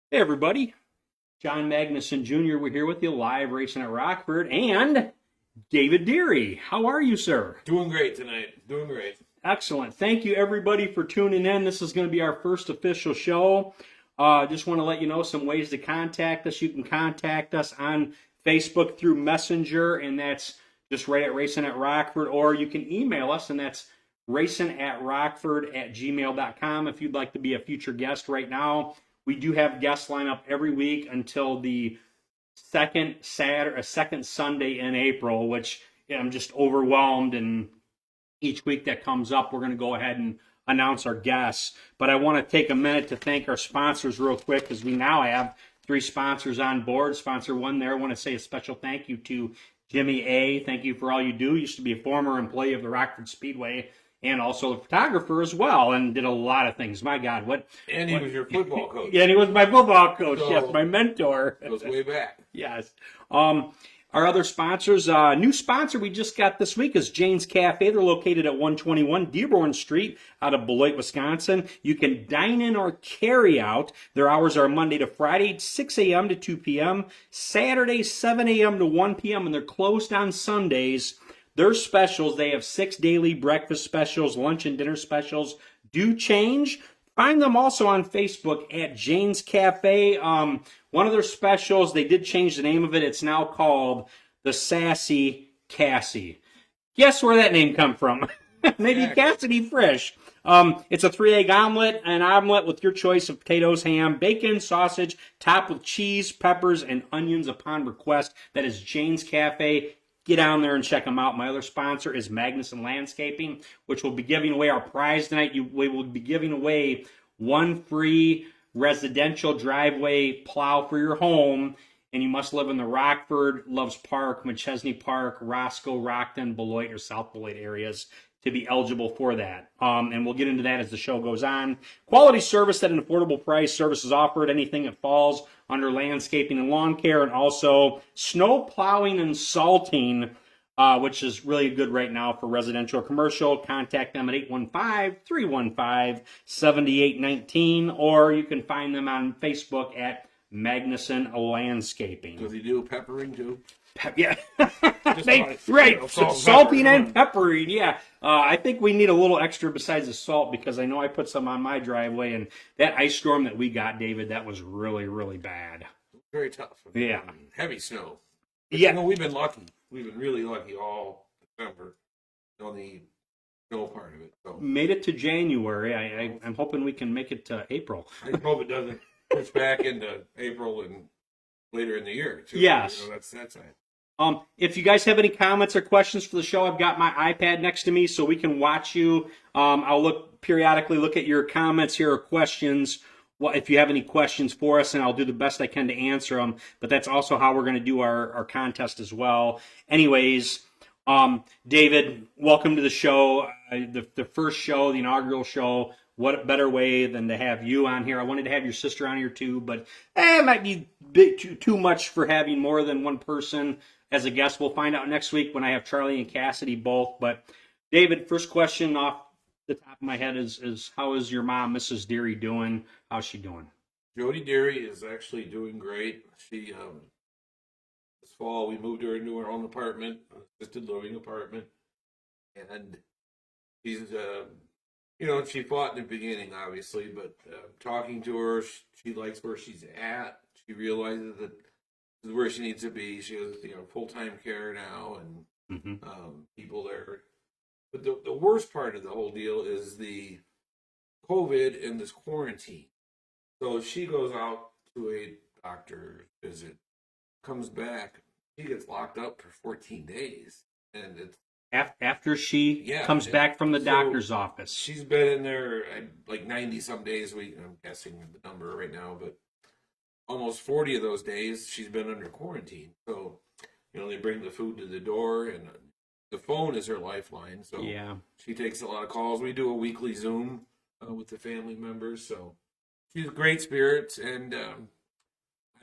Hey everybody, John Magnuson Jr. We're here with you live racing at Rockford and David Deary. How are you, sir? Doing great tonight. Doing great. Excellent. Thank you everybody for tuning in. This is going to be our first official show. Just want to let you know some ways to contact us. You can contact us on Facebook through Messenger, and that's just right at Racing at Rockford, or you can email us, and that's racingatrockford@gmail.com if you'd like to be a future guest right now. We do have guests line up every week until the second Sunday in April, which I'm just overwhelmed. And each week that comes up, we're going to go ahead and announce our guests. But I want to take a minute to thank our sponsors real quick, because we now have 3 sponsors on board. Sponsor 1 there, I want to say a special thank you to Jimmy A. Thank you for all you do. Used to be a former employee of the Rockford Speedway and also a photographer as well, and did a lot of things. My God, what? And he was your football coach. Yeah, and he was my football coach. So, yes, my mentor. Goes way back. Yes. Our other sponsors, new sponsor we just got this week is Jane's Cafe. They're located at 121 Dearborn Street out of Beloit, Wisconsin. You can dine in or carry out. Their hours are Monday to Friday, 6 a.m. to 2 p.m., Saturday, 7 a.m. to 1 p.m., and they're closed on Sundays. Their specials, they have 6 daily breakfast specials, lunch and dinner specials do change. Find them also on Facebook at Jane's Cafe. One of their specials, they did change the name of it. It's now called the Sassy Cassie. Guess where that name come from? Maybe Cassidy Fresh. It's a 3-egg omelet, an omelet with your choice of potatoes, ham, bacon, sausage, topped with cheese, peppers, and onions upon request. That is Jane's Cafe. Get down there and check them out. My other sponsor is Magnuson Landscaping, which will be giving away our prize tonight. We will be giving away 1 free residential driveway plow for your home, and you must live in the Rockford, Loves Park, McChesney Park, Roscoe, Rockton, Beloit, or South Beloit areas to be eligible for that. And we'll get into that as the show goes on. Quality service at an affordable price. Services offered, anything that falls under landscaping and lawn care, and also snow plowing and salting, which is really good right now for residential or commercial. Contact them at 815-315-7819, or you can find them on Facebook at Magnuson Landscaping. Does he do peppering too? Yeah, Right. Salting and peppering. Yeah, I think we need a little extra besides the salt, because I know I put some on my driveway, and that ice storm that we got, David, that was really, really bad. Very tough. Yeah. Heavy snow. Yeah. We've been lucky. We've been really lucky all December on the snow part of it. So Made it to January. I'm hoping we can make it to April. I hope it doesn't push back into April and later in the year too. Yes. That's it. If you guys have any comments or questions for the show, I've got my iPad next to me so we can watch you. I'll periodically look at your comments here or questions. Well, if you have any questions for us, and I'll do the best I can to answer them. But that's also how we're going to do our contest as well. Anyways, David, welcome to the show. The first show, the inaugural show. What better way than to have you on here? I wanted to have your sister on here too, but it might be a bit too much for having more than one person as a guest. We'll find out next week when I have Charlie and Cassidy both. But David, first question off the top of my head is how is your mom, Mrs. Deary, doing? How's she doing? Jody Deary is actually doing great. She this fall we moved her into her own apartment, assisted living apartment, and she's she fought in the beginning, obviously, but talking to her, she likes where she's at. She realizes that this is where she needs to be. She has full-time care now, and people there. But the worst part of the whole deal is the COVID and this quarantine. So she goes out to a doctor visit, comes back, she gets locked up for 14 days, and it's After she comes back from the doctor's office. She's been in there like 90 some days. I'm guessing the number right now, but almost 40 of those days she's been under quarantine. So, they bring the food to the door, and the phone is her lifeline. So she takes a lot of calls. We do a weekly Zoom with the family members. So she's great spirits, and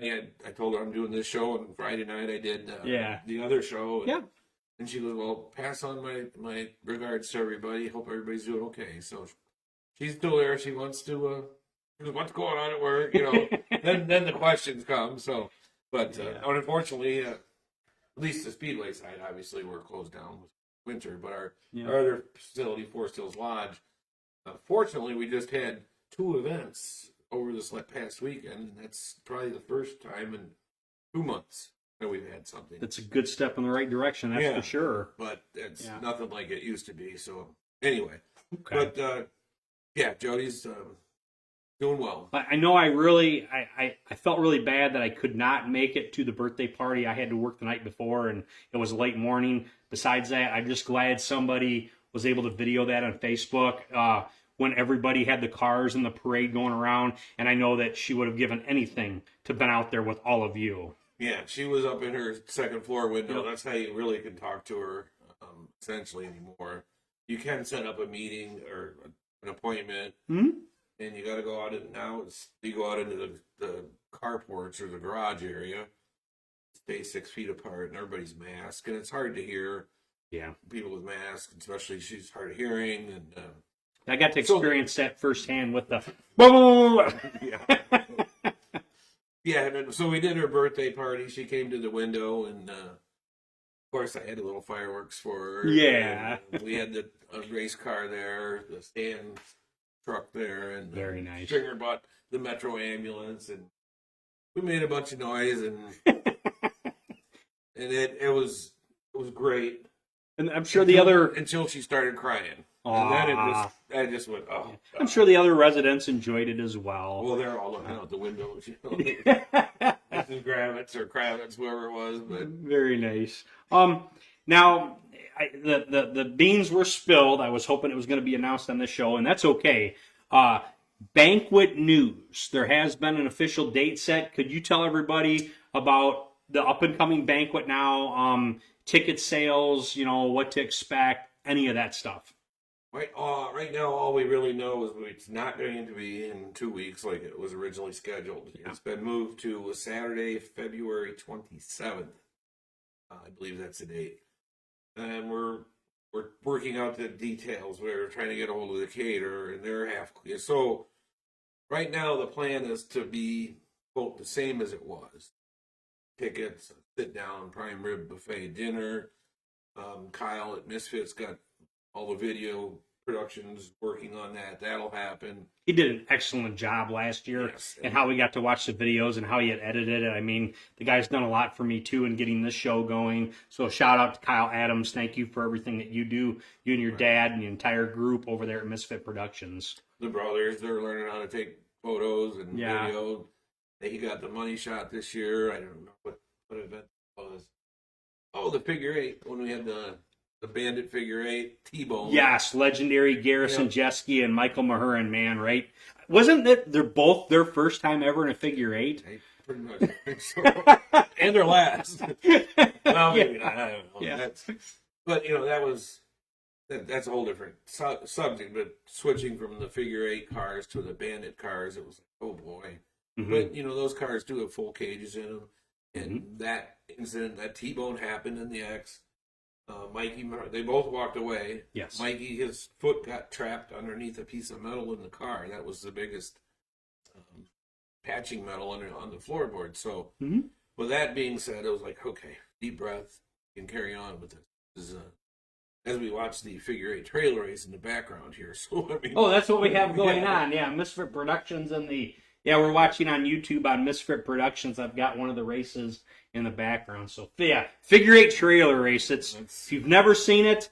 I told her I'm doing this show, and Friday night I did the other show. And she goes, well, pass on my regards to everybody. Hope everybody's doing okay. So she's still there. She wants to What's going on at work? Then the questions come. So, but unfortunately, at least the Speedway side, obviously, we're closed down with winter. But our other facility, Forest Hills Lodge, fortunately, we just had 2 events over this past weekend, and that's probably the first time in 2 months that we've had something. That's a good step in the right direction, that's for sure. But it's nothing like it used to be. So anyway, okay. But Jody's doing well. I know I felt really bad that I could not make it to the birthday party. I had to work the night before, and it was late morning. Besides that, I'm just glad somebody was able to video that on Facebook when everybody had the cars and the parade going around, and I know that she would have given anything to been out there with all of you. Yeah, she was up in her second floor window. Yep. That's how you really can talk to her, essentially, anymore. You can set up a meeting or an appointment, and you got to go out you go out into the carports or the garage area, stay 6 feet apart, and everybody's masked, and it's hard to hear. Yeah, people with masks, especially she's hard of hearing, and I got to experience that firsthand with the. Yeah, and so we did her birthday party. She came to the window, and of course, I had a little fireworks for her. Yeah, we had the race car there, the stand truck there, and very nice. Stringer bought the Metro ambulance, and we made a bunch of noise, and and it was great. And I'm sure the other until she started crying. Aww. And then I just went, oh. I'm sure the other residents enjoyed it as well. Well, they're all looking out the windows, Mrs. Gravitz or Kravitz, whoever it was. But very nice. Now, the beans were spilled. I was hoping it was going to be announced on this show, and that's okay. Banquet news. There has been an official date set. Could you tell everybody about the up-and-coming banquet now? Ticket sales, what to expect, any of that stuff. Right now, all we really know is it's not going to be in 2 weeks like it was originally scheduled. Yeah. It's been moved to Saturday, February 27th. I believe that's the date. And we're working out the details. We're trying to get a hold of the caterer, and they're half. So right now, the plan is to be, quote, the same as it was. Tickets, sit-down, prime rib buffet dinner. Kyle at Misfits got all the video productions working on that. That'll happen. He did an excellent job last year, and how we got to watch the videos and how he had edited it. I mean, the guy's done a lot for me, too, in getting this show going. So shout out to Kyle Adams. Thank you for everything that you do, you and your dad and the entire group over there at Misfit Productions. The brothers, they're learning how to take photos and video. He got the money shot this year. I don't know what event it was. Oh, the figure eight, when we had the Bandit figure eight, T-Bone. Yes, legendary Garrison Jeske and Michael Mahurin, man, right? Wasn't it they're both their first time ever in a figure eight? Pretty much. And their last. Well, maybe not. I don't know. Yeah. But, that's a whole different subject. But switching from the figure eight cars to the Bandit cars, it was like, oh boy. Mm-hmm. But, those cars do have full cages in them. And that incident, that T-Bone happened in the X. Mikey, they both walked away. Yes. Mikey, his foot got trapped underneath a piece of metal in the car. That was the biggest patching metal on the floorboard. So, with that being said, it was like, okay, deep breath, you can carry on with this. As we watch the figure eight trailer race in the background here. So, I mean, that's what we have going on. Yeah, Misfit Productions and we're watching on YouTube on Misfit Productions. I've got one of the races in the background. So, figure eight trailer race. If you've never seen it,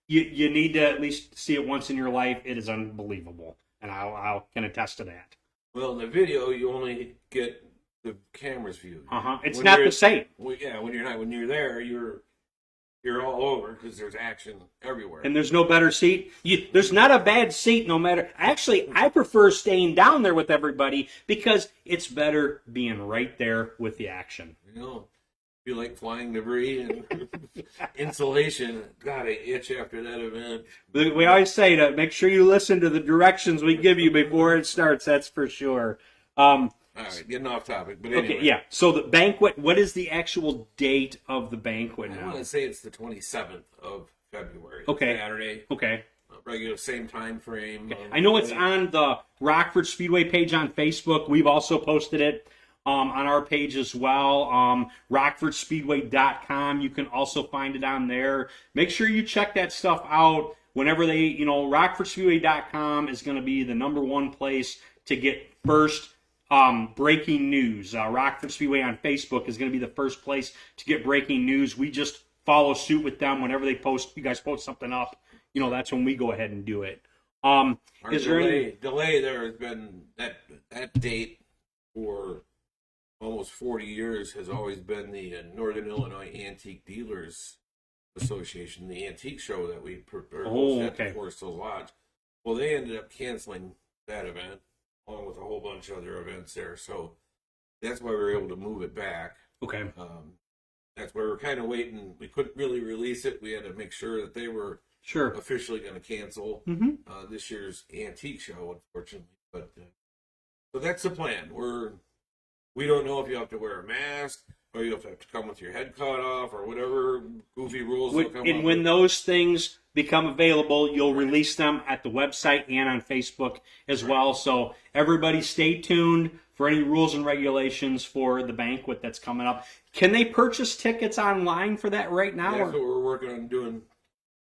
you need to at least see it once in your life. It is unbelievable, and I can attest to that. Well, in the video, you only get the camera's view. It's not the same. Well, when you're there, you're all over because there's action everywhere. And there's no better seat. There's not a bad seat no matter. Actually, I prefer staying down there with everybody because it's better being right there with the action. You like flying debris and insulation. God, I itch after that event. We always say to make sure you listen to the directions we give you before it starts. That's for sure. All right, getting off topic, but anyway. Okay, so the banquet, what is the actual date of the banquet now? I want to say it's the 27th of February. Okay. Saturday. Okay. regular same time frame. I know it's on the Rockford Speedway page on Facebook. We've also posted it on our page as well, rockfordspeedway.com. You can also find it on there. Make sure you check that stuff out whenever they, rockfordspeedway.com is going to be the number one place to get first breaking news. Rockford Speedway on Facebook is going to be the first place to get breaking news. We just follow suit with them whenever they post. You guys post something up, that's when we go ahead and do it. Is there any delay? There has been that date for almost 40 years has always been the Northern Illinois Antique Dealers Association, the antique show that we hosted at Forest Hills Lodge. Well, they ended up canceling that event along with a whole bunch of other events there. So that's why we were able to move it back. Okay. That's why we're kind of waiting. We couldn't really release it. We had to make sure that they were officially going to cancel this year's antique show, unfortunately. But so that's the plan. We don't know if you have to wear a mask or you have to come with your head cut off or whatever goofy rules will come and when those things become available, you'll release them at the website and on Facebook as well. So everybody stay tuned for any rules and regulations for the banquet that's coming up. Can they purchase tickets online for that right now? That's what we're working on, doing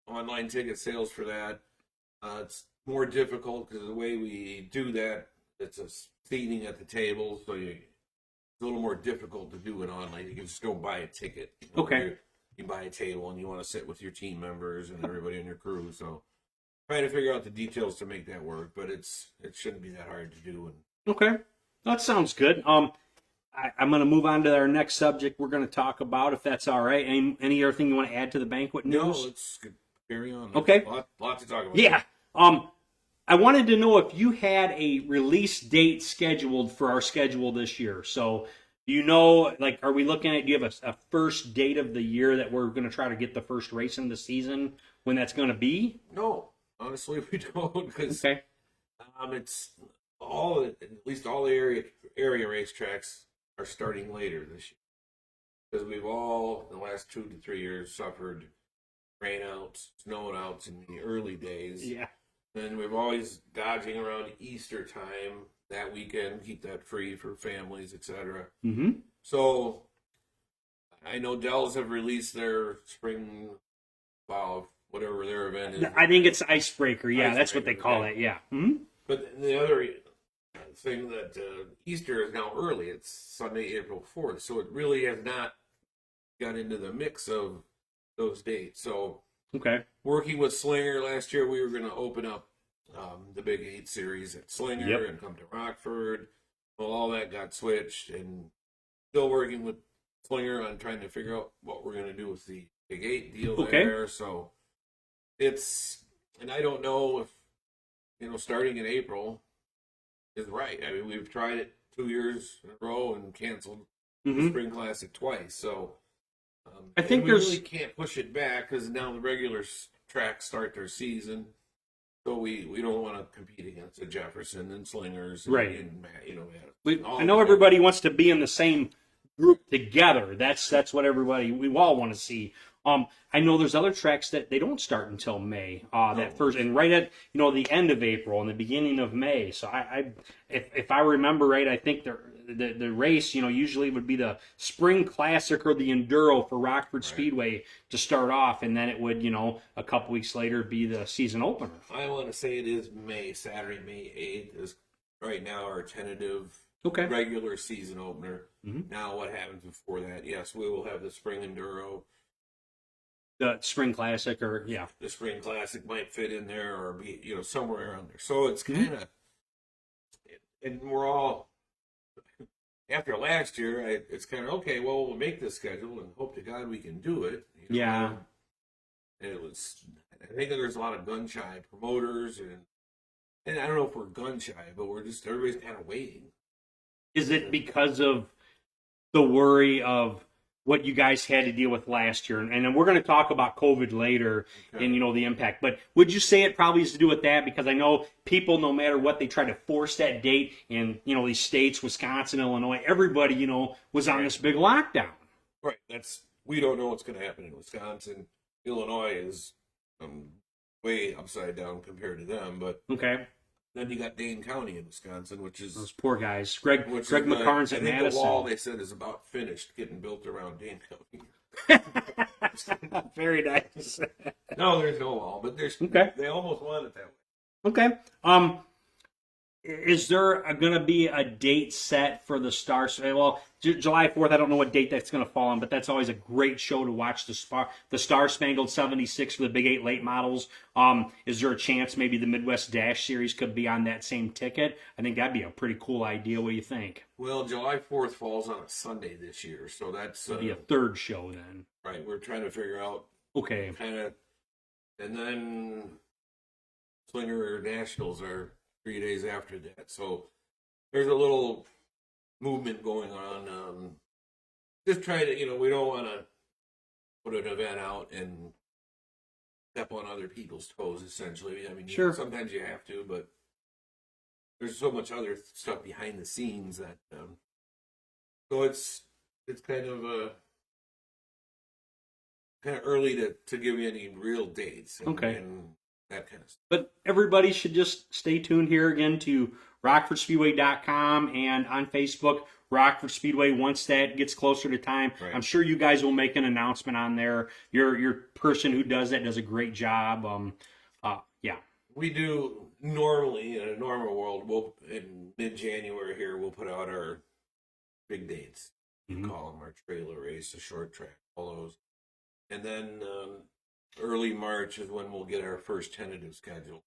online ticket sales for that. It's more difficult because the way we do that, it's a seating at the table, so it's a little more difficult to do it online. You can just go buy a ticket. Okay. You buy a table and you want to sit with your team members and everybody in your crew. So trying to figure out the details to make that work, but it shouldn't be that hard to do. Okay, that sounds good. I'm going to move on to our next subject. We're going to talk about, if that's all right. Any other thing you want to add to the banquet news? No, let's carry on. Okay. Lot to talk about. Yeah. I wanted to know if you had a release date scheduled for our schedule this year. So, are we looking at, do you have a first date of the year that we're going to try to get the first race in the season, when that's going to be? No, honestly, we don't. Because it's at least all the area racetracks are starting later this year. Because we've all, in the last 2 to 3 years, suffered rainouts, snowouts in the early days. Yeah. And we're always dodging around Easter time that weekend, keep that free for families, etc. Mm-hmm. So I know Dells have released their spring, whatever their event is. I think it's Icebreaker. Yeah, that's what they call it. Yeah. Mm-hmm. But the other thing that Easter is now early. It's Sunday, April 4th. So it really has not got into the mix of those dates. So working with Slinger last year, we were going to open up the Big 8 series at Slinger and come to Rockford. Well, all that got switched, and still working with Slinger on trying to figure out what we're going to do with the Big 8 deal there. So and I don't know if, starting in April is right. I mean, we've tried it 2 years in a row and canceled the Spring Classic twice. So I think we really can't push it back because now the regular tracks start their season. So we don't want to compete against the Jefferson and Slingers, right? And I know everybody wants to be in the same group together. That's what we all want to see. I know there's other tracks that they don't start until May. That first, and right at the end of April and the beginning of May. So if I remember right, I think the race usually would be the Spring Classic or the Enduro for Rockford Speedway to start off, and then it would a couple weeks later be the season opener. I want to say it is Saturday, May 8th is right now our tentative regular season opener. Mm-hmm. Now what happens before that? Yes, we will have the Spring Enduro. The Spring Classic, the Spring Classic might fit in there, or be somewhere around there. So it's kind of, and we're all after last year. It's kind of okay. Well, we'll make this schedule and hope to God we can do it. Yeah. And it was. I think there's a lot of gun shy promoters, and I don't know if we're gun shy, but everybody's kind of waiting. Is it because of the worry of what you guys had to deal with last year? And then we're going to talk about COVID later and, the impact. But would you say it probably has to do with that? Because I know people, no matter what, they try to force that date in, these states, Wisconsin, Illinois, everybody, was on this big lockdown. Right. We don't know what's going to happen in Wisconsin. Illinois is way upside down compared to them. But Okay. then you got Dane County in Wisconsin, which is Those poor guys. Greg which McCarn's I at think Madison. the wall they said is about finished getting built around Dane County. Very nice. No, there's no wall, but there's Okay. they almost want it that way. Okay. Is there going to be a date set for the Star? Well, July 4th. I don't know what date that's going to fall on, but that's always a great show to watch. The Star Spangled 76 for the Big 8 late models. Is there a chance maybe the Midwest Dash Series could be on that same ticket? I think that'd be a pretty cool idea. What do you think? Well, July 4th falls on a Sunday this year, so that's It'd be a third show then. right. We're trying to figure out Okay. kind of, and then Slinger Nationals are 3 days after that. So there's a little movement going on. Just try to, we don't want to put an event out and step on other people's toes, essentially. I mean, Sure. Sometimes you have to, but there's so much other stuff behind the scenes that, so it's kind of early to give you any real dates. Okay. And that kind of stuff. But everybody should just stay tuned here again to RockfordSpeedway.com and on Facebook, Rockford Speedway. Once that gets closer to time, Right. I'm sure you guys will make an announcement on there. Your person who does that does a great job. Yeah. We do normally in a normal world. In mid-January here, we'll put out our big dates. We Mhm. call them our trailer race, a short track, all those, and then early March is when we'll get our first tentative schedule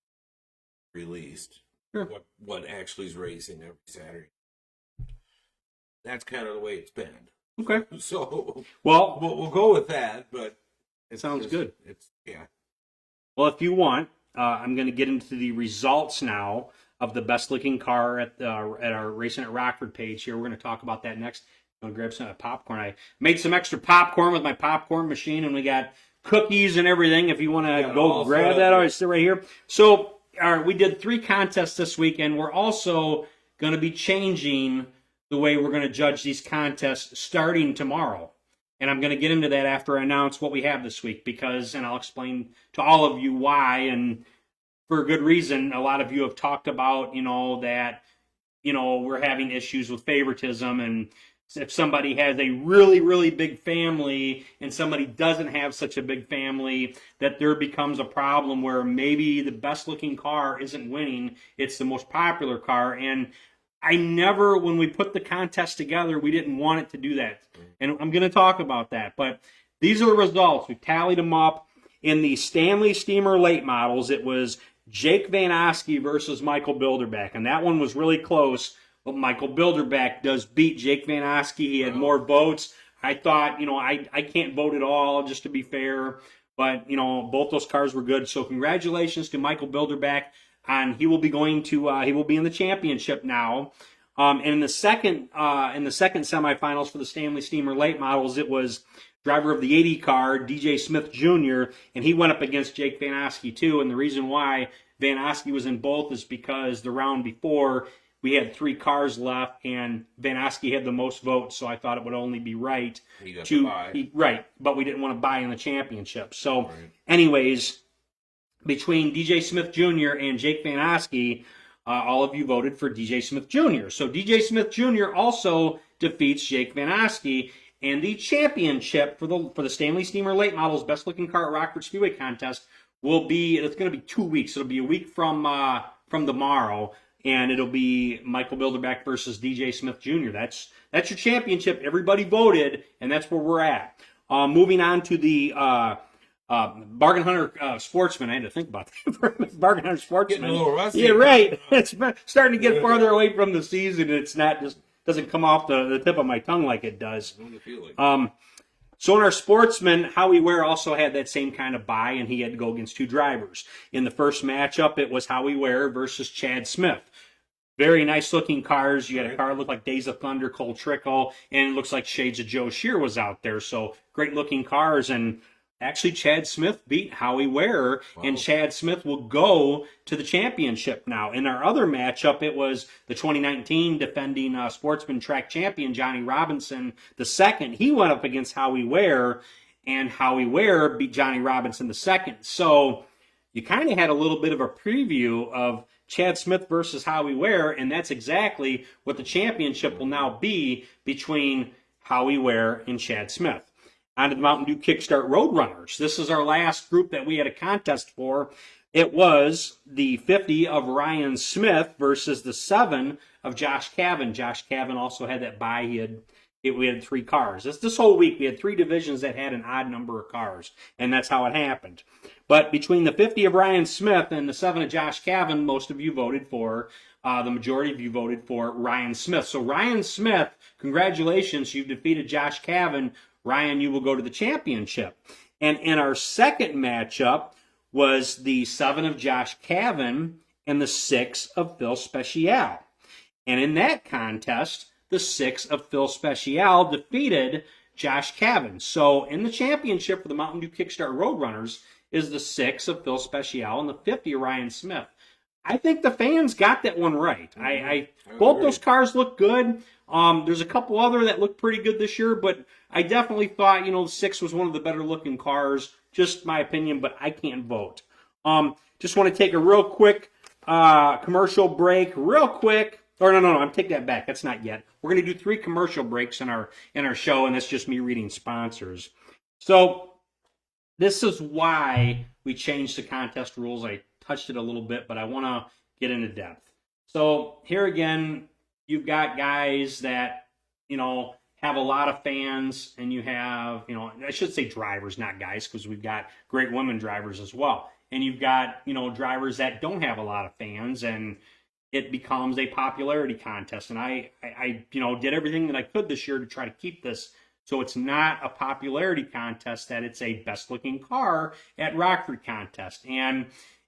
released. Sure. What actually is racing every Saturday. That's kind of the way it's been. Okay. So Well, we'll go with that, but it sounds good. It's yeah. Well, if you want, I'm going to get into the results now of the best looking car at our Racing at Rockford page here. We're going to talk about that next. I'm going to grab some popcorn. I made some extra popcorn with my popcorn machine, and we got cookies and everything. If you want to go grab that, I sit right here. So we did 3 contests this week, and we're also going to be changing the way we're going to judge these contests starting tomorrow. And I'm going to get into that after I announce what we have this week and I'll explain to all of you why, and for a good reason. A lot of you have talked about, that, we're having issues with favoritism, and if somebody has a really, really big family and somebody doesn't have such a big family, that there becomes a problem where maybe the best looking car isn't winning, it's the most popular car. And when we put the contest together, we didn't want it to do that. And I'm going to talk about that. But these are the results. We tallied them up. In the Stanley Steamer late models, it was Jake Van Oske versus Michael Bilderbeck. And that one was really close. But Michael Bilderbeck does beat Jake Van Oske. He had more votes. I thought, I can't vote at all, just to be fair. But, both those cars were good. So congratulations to Michael Bilderbeck. And he will be he will be in the championship now. And in the second semifinals for the Stanley Steamer late models, it was driver of the 80 car, DJ Smith Jr., and he went up against Jake Van Oske too. And the reason why Van Oske was in both is because the round before we had 3 cars left, and Van Oske had the most votes, so I thought it would only be right to buy. Right, but we didn't want to buy in the championship. So, anyways, between DJ Smith Jr. and Jake Van Oske, all of you voted for DJ Smith Jr. So DJ Smith Jr. also defeats Jake Van Oske, and the championship for the Stanley Steamer late models best looking car at Rockford Speedway contest it's going to be 2 weeks. It'll be a week from tomorrow, and it'll be Michael Bilderbeck versus DJ Smith Jr. That's your championship. Everybody voted, and that's where we're at. Moving on to the Bargain Hunter Sportsman. I had to think about that. Bargain Hunter Sportsman. Getting a little rusty. Yeah, right. It's starting to get farther away from the season. It's not just doesn't come off the tip of my tongue like it does. What do you feel like? So in our Sportsman, Howie Ware also had that same kind of bye, and he had to go against 2 drivers. In the first matchup, it was Howie Ware versus Chad Smith. Very nice looking cars. You had a car that looked like Days of Thunder, Cole Trickle, and it looks like Shades of Joe Shear was out there. So great looking cars. And actually, Chad Smith beat Howie Ware, and Chad Smith will go to the championship now. In our other matchup, it was the 2019 defending Sportsman track champion, Johnny Robinson II. He went up against Howie Ware, and Howie Ware beat Johnny Robinson II. So you kind of had a little bit of a preview of Chad Smith versus Howie Ware, and that's exactly what the championship will now be between Howie Ware and Chad Smith. On to the Mountain Dew Kickstart Roadrunners. This is our last group that we had a contest for. It was the 50 of Ryan Smith versus the 7 of Josh Cavan. Josh Cavan also had that bye. We had 3 cars. This whole week, we had 3 divisions that had an odd number of cars, and that's how it happened. But between the 50 of Ryan Smith and the 7 of Josh Cavan, most of you voted for, the majority of you voted for Ryan Smith. So Ryan Smith, congratulations, you've defeated Josh Cavan. Ryan, you will go to the championship. And in our second matchup was the 7 of Josh Cavan and the 6 of Phil Speciale. And in that contest, the 6 of Phil Speciale defeated Josh Cavan. So in the championship for the Mountain Dew Kickstart Roadrunners is the 6 of Phil Speciale and the 50 of Ryan Smith. I think the fans got that one right. I both those cars look good. There's a couple other that look pretty good this year, but I definitely thought, the 6 was one of the better looking cars. Just my opinion, but I can't vote. Just want to take a real quick commercial break, real quick. Or no, I'm taking that back. That's not yet. We're going to do 3 commercial breaks in our show, and that's just me reading sponsors. So this is why we changed the contest rules. I touched it a little bit, but I want to get into depth. So here again, you've got guys that, have a lot of fans, and you have, I should say drivers, not guys, because we've got great women drivers as well. And you've got, drivers that don't have a lot of fans, and it becomes a popularity contest. And I did everything that I could this year to try to keep this so it's not a popularity contest, that it's a best looking car at Rockford contest. And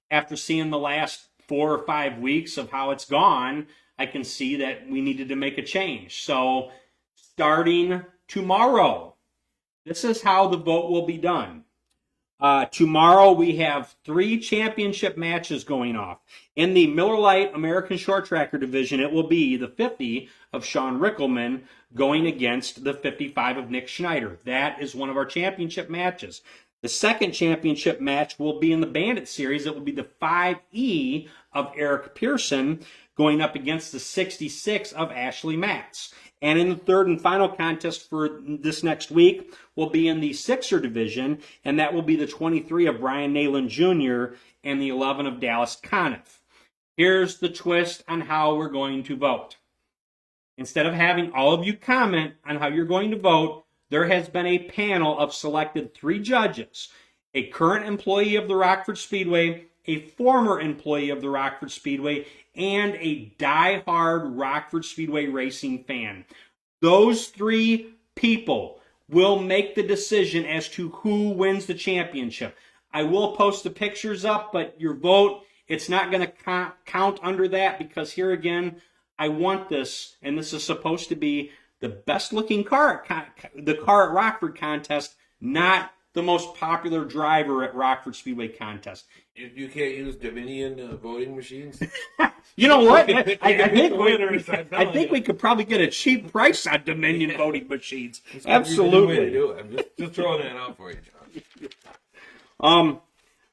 after seeing the last 4 or 5 weeks of how it's gone, I can see that we needed to make a change. So starting tomorrow, this is how the vote will be done. Tomorrow we have 3 championship matches going off. In the Miller Lite American Short Tracker division, it will be the 50 of Sean Rickelman going against the 55 of Nick Schneider. That is one of our championship matches. The second championship match will be in the Bandit Series. It will be the 5E of Eric Pearson going up against the 66 of Ashley Matz. And in the third and final contest for this next week will be in the Sixer division, and that will be the 23 of Brian Nayland Jr. and the 11 of Dallas Conniff. Here's the twist on how we're going to vote. Instead of having all of you comment on how you're going to vote, there has been a panel of selected 3 judges, a current employee of the Rockford Speedway, a former employee of the Rockford Speedway, and a die-hard Rockford Speedway racing fan. Those 3 people will make the decision as to who wins the championship. I will post the pictures up, but your vote, it's not going to count under that, because here again, I want this, and this is supposed to be the best-looking car the car at Rockford contest, not the most popular driver at Rockford Speedway contest. You can't use Dominion voting machines? You know what? I think we could probably get a cheap price on Dominion voting machines. Absolutely. Way to do it. I'm just throwing that out for you, John.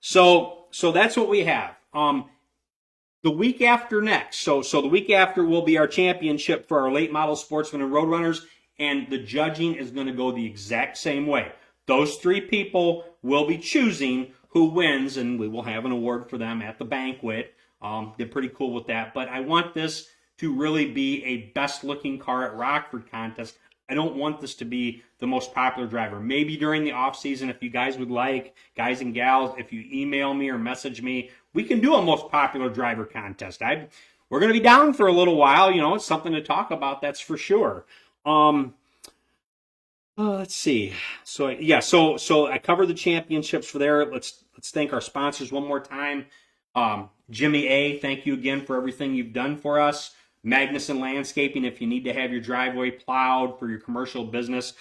So that's what we have. The week after next, so the week after will be our championship for our late model sportsmen and roadrunners, and the judging is going to go the exact same way. Those 3 people will be choosing who wins, and we will have an award for them at the banquet. They're pretty cool with that. But I want this to really be a best-looking car at Rockford contest. I don't want this to be the most popular driver. Maybe during the off-season, if you guys would like, guys and gals, if you email me or message me, we can do a most popular driver contest. We're going to be down for a little while. It's something to talk about, that's for sure. Let's see. So I covered the championships for there. Let's thank our sponsors one more time. Jimmy A., thank you again for everything you've done for us. Magnuson Landscaping, if you need to have your driveway plowed for your commercial business,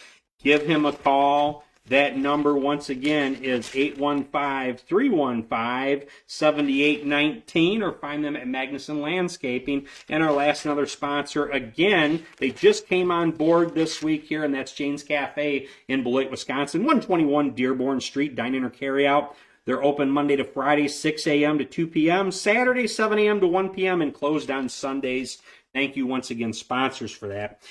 give him a call. That number, once again, is 815-315-7819, or find them at Magnuson Landscaping. And our last and other sponsor, again, they just came on board this week here, and that's Jane's Cafe in Beloit, Wisconsin, 121 Dearborn Street, dine-in or carry-out. They're open Monday to Friday, 6 a.m. to 2 p.m., Saturday, 7 a.m. to 1 p.m., and closed on Sundays. Thank you once again, sponsors, for that.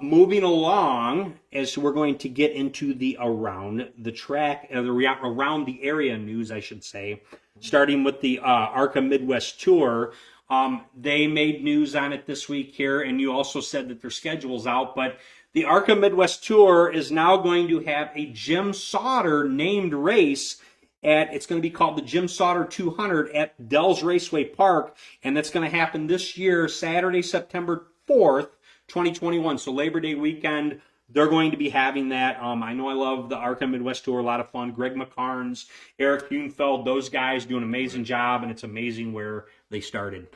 Moving along, as we're going to get into the around the track, around the area news, I should say, starting with the ARCA Midwest Tour. They made news on it this week here, and you also said that their schedule's out, but the ARCA Midwest Tour is now going to have a Jim Sauter named race. It's going to be called the Jim Sauter 200 at Dells Raceway Park, and that's going to happen this year, Saturday, September 4th, 2021. So Labor Day weekend, they're going to be having that. I know I love the ARCA Midwest Tour, a lot of fun. Greg McCarnes, Eric Hunefeld, those guys do an amazing job, and it's amazing where they started.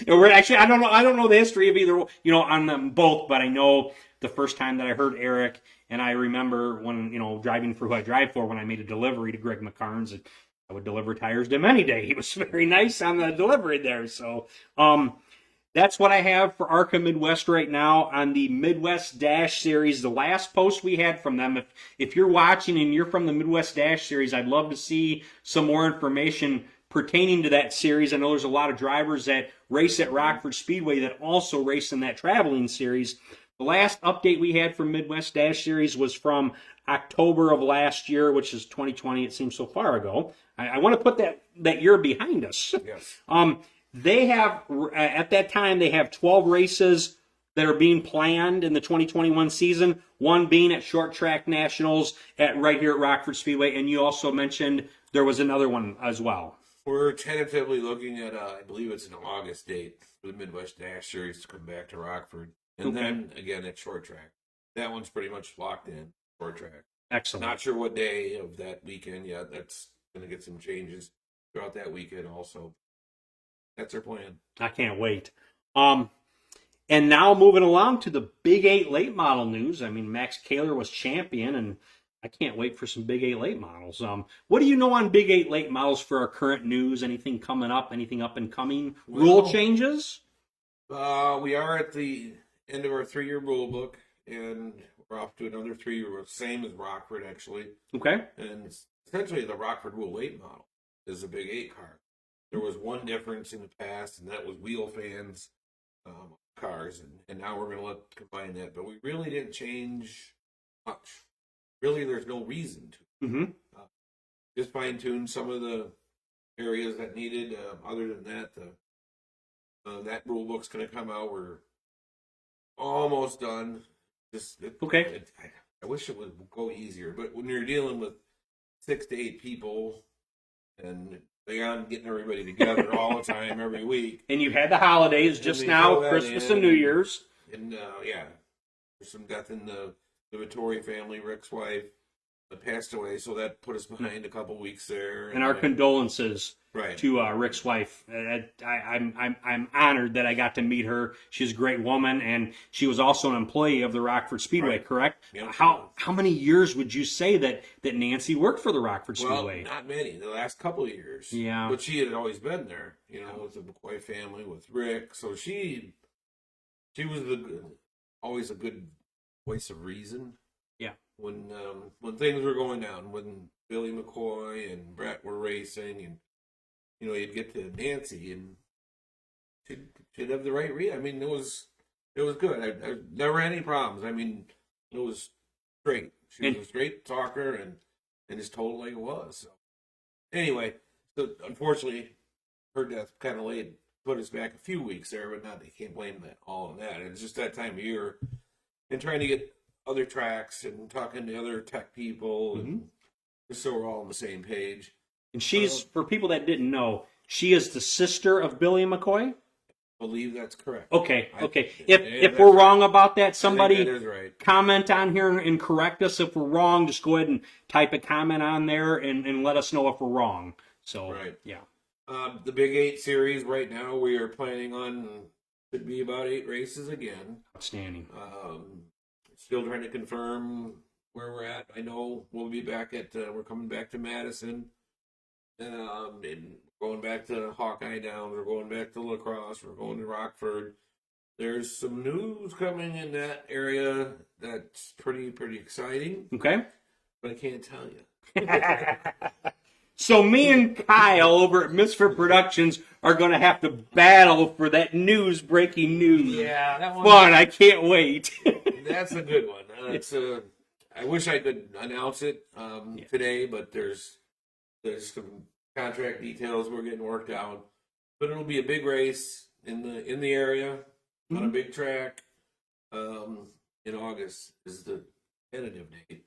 We're actually, I don't know the history of either, on them both, but I know the first time that I heard Eric, and I remember when, driving for who I drive for, when I made a delivery to Greg McCarnes, I would deliver tires to him any day. He was very nice on the delivery there. So, that's what I have for ARCA Midwest right now on the Midwest Dash Series. The last post we had from them, if you're watching and you're from the Midwest Dash Series, I'd love to see some more information pertaining to that series. I know there's a lot of drivers that race at Rockford Speedway that also race in that traveling series. The last update we had from Midwest Dash Series was from October of last year, which is 2020. It seems so far ago. I want to put that year behind us. Yes. They have, at that time, they have 12 races that are being planned in the 2021 season, one being at Short Track Nationals right here at Rockford Speedway, and you also mentioned there was another one as well. We're tentatively looking at, I believe it's an August date for the Midwest Dash Series to come back to Rockford. And then, again, at Short Track. That one's pretty much locked in, Short Track. Excellent. Not sure what day of that weekend yet. That's going to get some changes throughout that weekend also. That's our plan. I can't wait. And now moving along to the Big 8 late model news. I mean, Max Kaler was champion, and I can't wait for some Big 8 late models. What do you know on Big 8 late models for our current news? Anything coming up? Anything up and coming? Rule changes? We are at the end of our 3-year rule book, and we're off to another 3-year, same as Rockford, actually. Okay. And essentially, the Rockford Rule 8 model is a Big 8 car. There was one difference in the past, and that was wheel fans cars, and now we're going to combine that. But we really didn't change much. Really, there's no reason to. Mm-hmm. Just fine-tune some of the areas that needed. Other than that, that rule book's going to come out. We're almost done. Okay. I wish it would go easier, but when you're dealing with 6 to 8 people, and they aren't getting everybody together all the time, every week. And you had the holidays just now, Christmas and New Year's. And, there's some death in the Vittori family. Rick's wife passed away, so that put us behind a couple weeks there. And our condolences right. to Rick's wife. I'm honored that I got to meet her. She's a great woman, and she was also an employee of the Rockford Speedway, right. correct? Yep. How many years would you say that Nancy worked for the Rockford Speedway? Well, not many. The last couple of years. Yeah. But she had always been there, with the McCoy family, with Rick. So she was always a good voice of reason. Yeah. When things were going down, when Billy McCoy and Brett were racing, and you'd get to Nancy, and she'd have the right read. I mean, it was good. I never had any problems. I mean, it was great. She was a straight talker, and just told it like it was. So anyway, so unfortunately, her death kind of put us back a few weeks there, but not. You can't blame all of that. It's just that time of year, and trying to get other tracks and talking to other tech people, and just so we're all on the same page. And she's, for people that didn't know, she is the sister of Billy McCoy? I believe that's correct. Okay. If we're wrong about that, somebody that is right. Comment on here and correct us if we're wrong. Just go ahead and type a comment on there and let us know if we're wrong. So, right. Yeah. The Big 8 series right now, we are planning on, should be about 8 races again. Outstanding. Still trying to confirm where we're at. I know we'll be back we're coming back to Madison, and going back to Hawkeye Downs, we're going back to La Crosse, we're going to Rockford. There's some news coming in that area that's pretty exciting. Okay. but I can't tell you. So me and Kyle over at Misfit Productions are going to have to battle for that breaking news. Yeah, that one. Fun. I can't wait. That's a good one. I wish I could announce it today, but there's some contract details we're getting worked out. But it'll be a big race in the area on a big track. In August is the tentative date.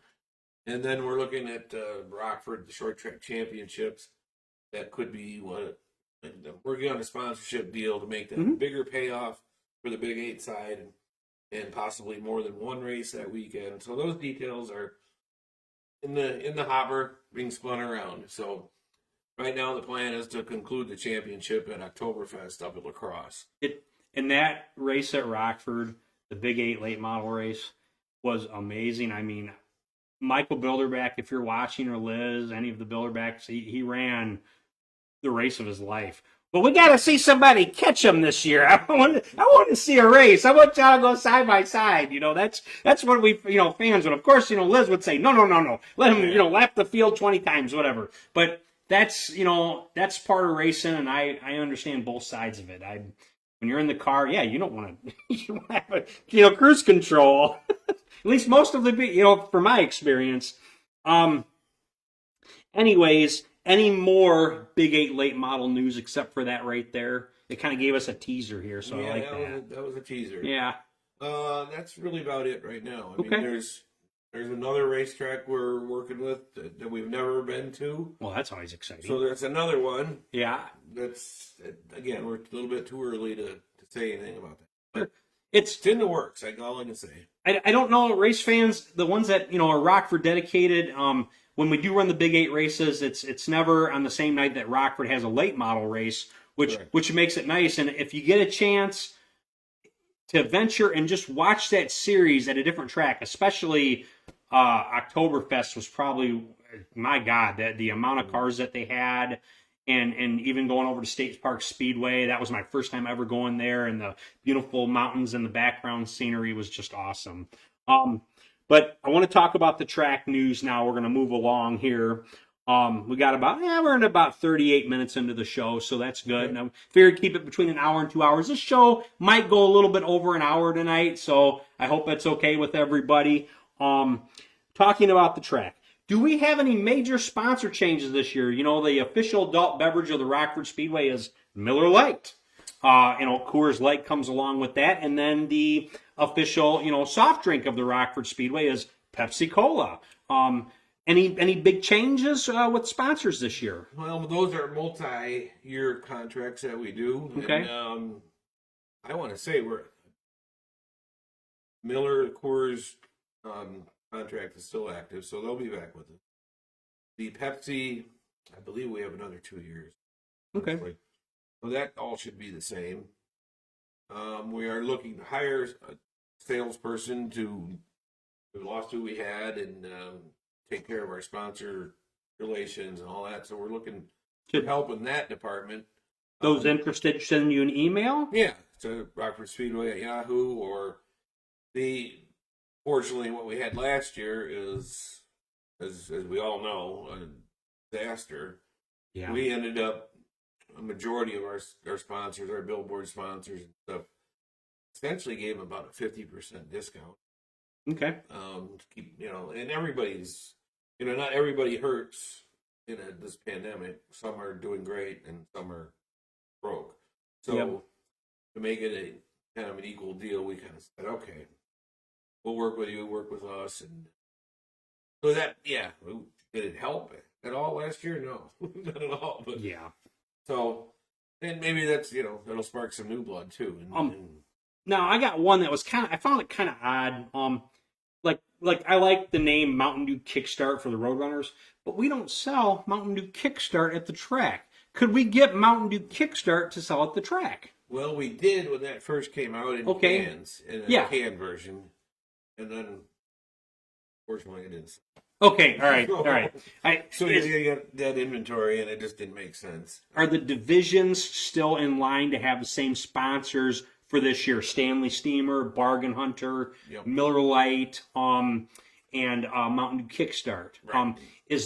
And then we're looking at Rockford, the short track championships. That could be what working on a sponsorship deal to make that a bigger payoff for the Big 8 side, and possibly more than one race that weekend. So those details are in the hopper, being spun around. So right now the plan is to conclude the championship at Oktoberfest up at La Crosse. And that race at Rockford, the Big 8 late model race, was amazing. I mean, Michael Bilderback, if you're watching, or Liz, any of the Bilderbacks, he ran the race of his life. But we got to see somebody catch him this year. I want to see a race. I want y'all to go side by side. That's what we, fans would. Of course, Liz would say, no. Let him, lap the field 20 times, whatever. But that's part of racing, and I understand both sides of it. When you're in the car, yeah, you don't want to, you want to have cruise control. At least most of the, from my experience. Anyways, any more Big 8 late model news except for that right there? It kind of gave us a teaser here, so I like that. That was a teaser. Yeah. That's really about it right now. I Okay. mean, there's another racetrack we're working with that we've never been to. Well, that's always exciting. So there's another one. Yeah. That's, again, we're a little bit too early to say anything about that. But It's in the works. That's all I can say. I don't know, race fans, the ones that are Rockford dedicated. When we do run the Big 8 races, it's never on the same night that Rockford has a late model race, which makes it nice. And if you get a chance to venture and just watch that series at a different track, especially Oktoberfest was probably, my God, the amount of cars that they had. And even going over to State Park Speedway, that was my first time ever going there, and the beautiful mountains and the background scenery was just awesome. But I want to talk about the track news now. We're going to move along here. We're in about 38 minutes into the show, so that's good. And I figured keep it between an hour and 2 hours. This show might go a little bit over an hour tonight, so I hope that's okay with everybody. Talking about the track. Do we have any major sponsor changes this year? The official adult beverage of the Rockford Speedway is Miller Lite. Coors Light comes along with that. And then the official, soft drink of the Rockford Speedway is Pepsi Cola. Any big changes with sponsors this year? Well, those are multi-year contracts that we do. Okay. And, I want to say Miller Coors contract is still active, so they'll be back with it. The Pepsi, I believe we have another 2 years. Okay. So that all should be the same. We are looking to hire a salesperson we lost who we had, and take care of our sponsor relations and all that. So we're looking for help in that department. Those interested, send you an email? Yeah, to Rockford Speedway at Yahoo, or fortunately, what we had last year is, as we all know, a disaster. Yeah. We ended up, a majority of our sponsors, our billboard sponsors and stuff, essentially gave them about a 50% discount. Okay. To keep, and everybody's, not everybody hurts in this pandemic. Some are doing great and some are broke. So to make it a kind of an equal deal, we kind of said, okay, we'll work with you, work with us. And so that, did it help at all last year? No, not at all. But yeah. So, and maybe that's, that'll spark some new blood too. Now I got one that was I found it kind of odd. Like I like the name Mountain Dew Kickstart for the Roadrunners, but we don't sell Mountain Dew Kickstart at the track. Could we get Mountain Dew Kickstart to sell at the track? Well, we did when that first came out in cans, in a can version. And then, fortunately, it didn't. Okay, all right. So you got that inventory, and it just didn't make sense. Are the divisions still in line to have the same sponsors for this year? Stanley Steamer, Bargain Hunter, Miller Lite, and Mountain Dew Kickstart. Right.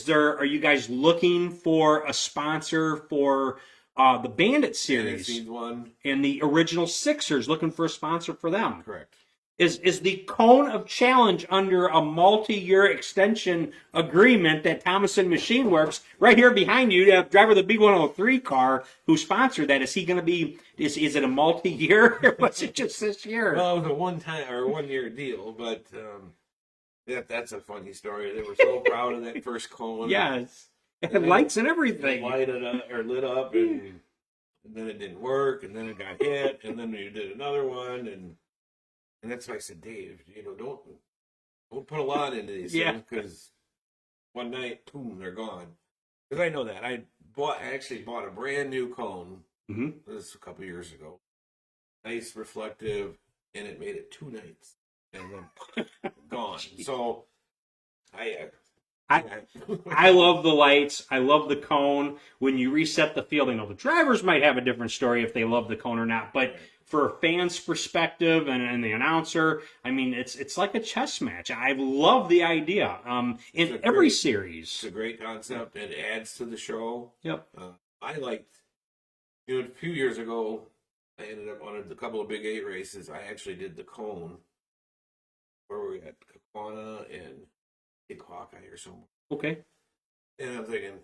Are you guys looking for a sponsor for the Bandit And series seeds one. and the original Sixers? Looking for a sponsor for them? Correct. Is the Cone of Challenge under a multi-year extension agreement that Thomason Machine Works right here behind you, the driver of the B103 car who sponsored that? Is he going to be? Is it a multi-year or was it just this year? Well, it was a 1-year deal, but that's a funny story. They were so proud of that first cone. Yes, it had lights and everything. Lighted up or lit up, and then it didn't work, and then it got hit, and then you did another one, and that's why I said, Dave, don't put a lot into these things, because one night, boom, they're gone. Because I know that I actually bought a brand new cone. Mm-hmm. This a couple years ago. Nice, reflective, and it made it 2 nights, and then gone. So I love the lights. I love the cone. When you reset the field, I know the drivers might have a different story if they love the cone or not, but for a fan's perspective and the announcer, I mean, it's like a chess match. I love the idea. In every series, it's a great concept. It adds to the show. Yep. I liked, a few years ago, I ended up on a couple of Big 8 races. I actually did the cone. Where were we at? Kakwana and Big Hawkeye or somewhere. Okay. And I'm thinking,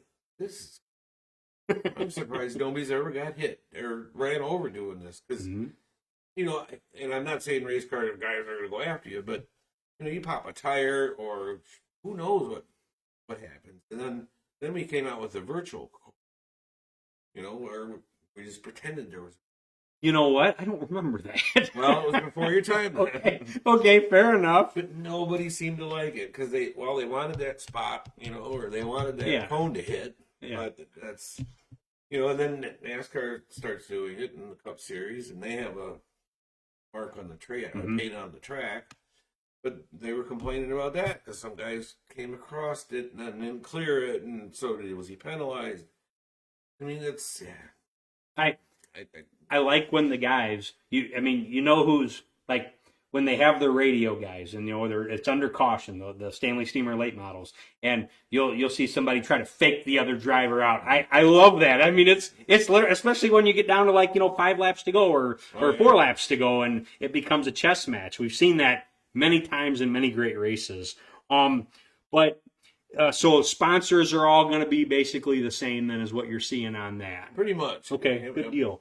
I'm surprised nobody's ever got hit or ran over doing this. Because, and I'm not saying race car guys are going to go after you, but, you pop a tire or who knows what happens. And then we came out with a virtual cone, where we just pretended there was. You know what? I don't remember that. Well, it was before your time. Okay, fair enough. But nobody seemed to like it because they wanted that spot, or they wanted that cone to hit. Yeah. But that's, and then NASCAR starts doing it in the Cup Series, and they have a mark on the track, paint on the track. But they were complaining about that because some guys came across it and didn't clear it, and so was he penalized? I mean, it's I like when the guys, who's like when they have their radio guys and it's under caution, the Stanley Steamer late models, and you'll see somebody try to fake the other driver out. I love that. I mean, it's especially when you get down to 5 laps to go or 4 laps to go, and it becomes a chess match. We've seen that many times in many great races. So sponsors are all going to be basically the same then as what you're seeing on that. Pretty much. Okay, good deal.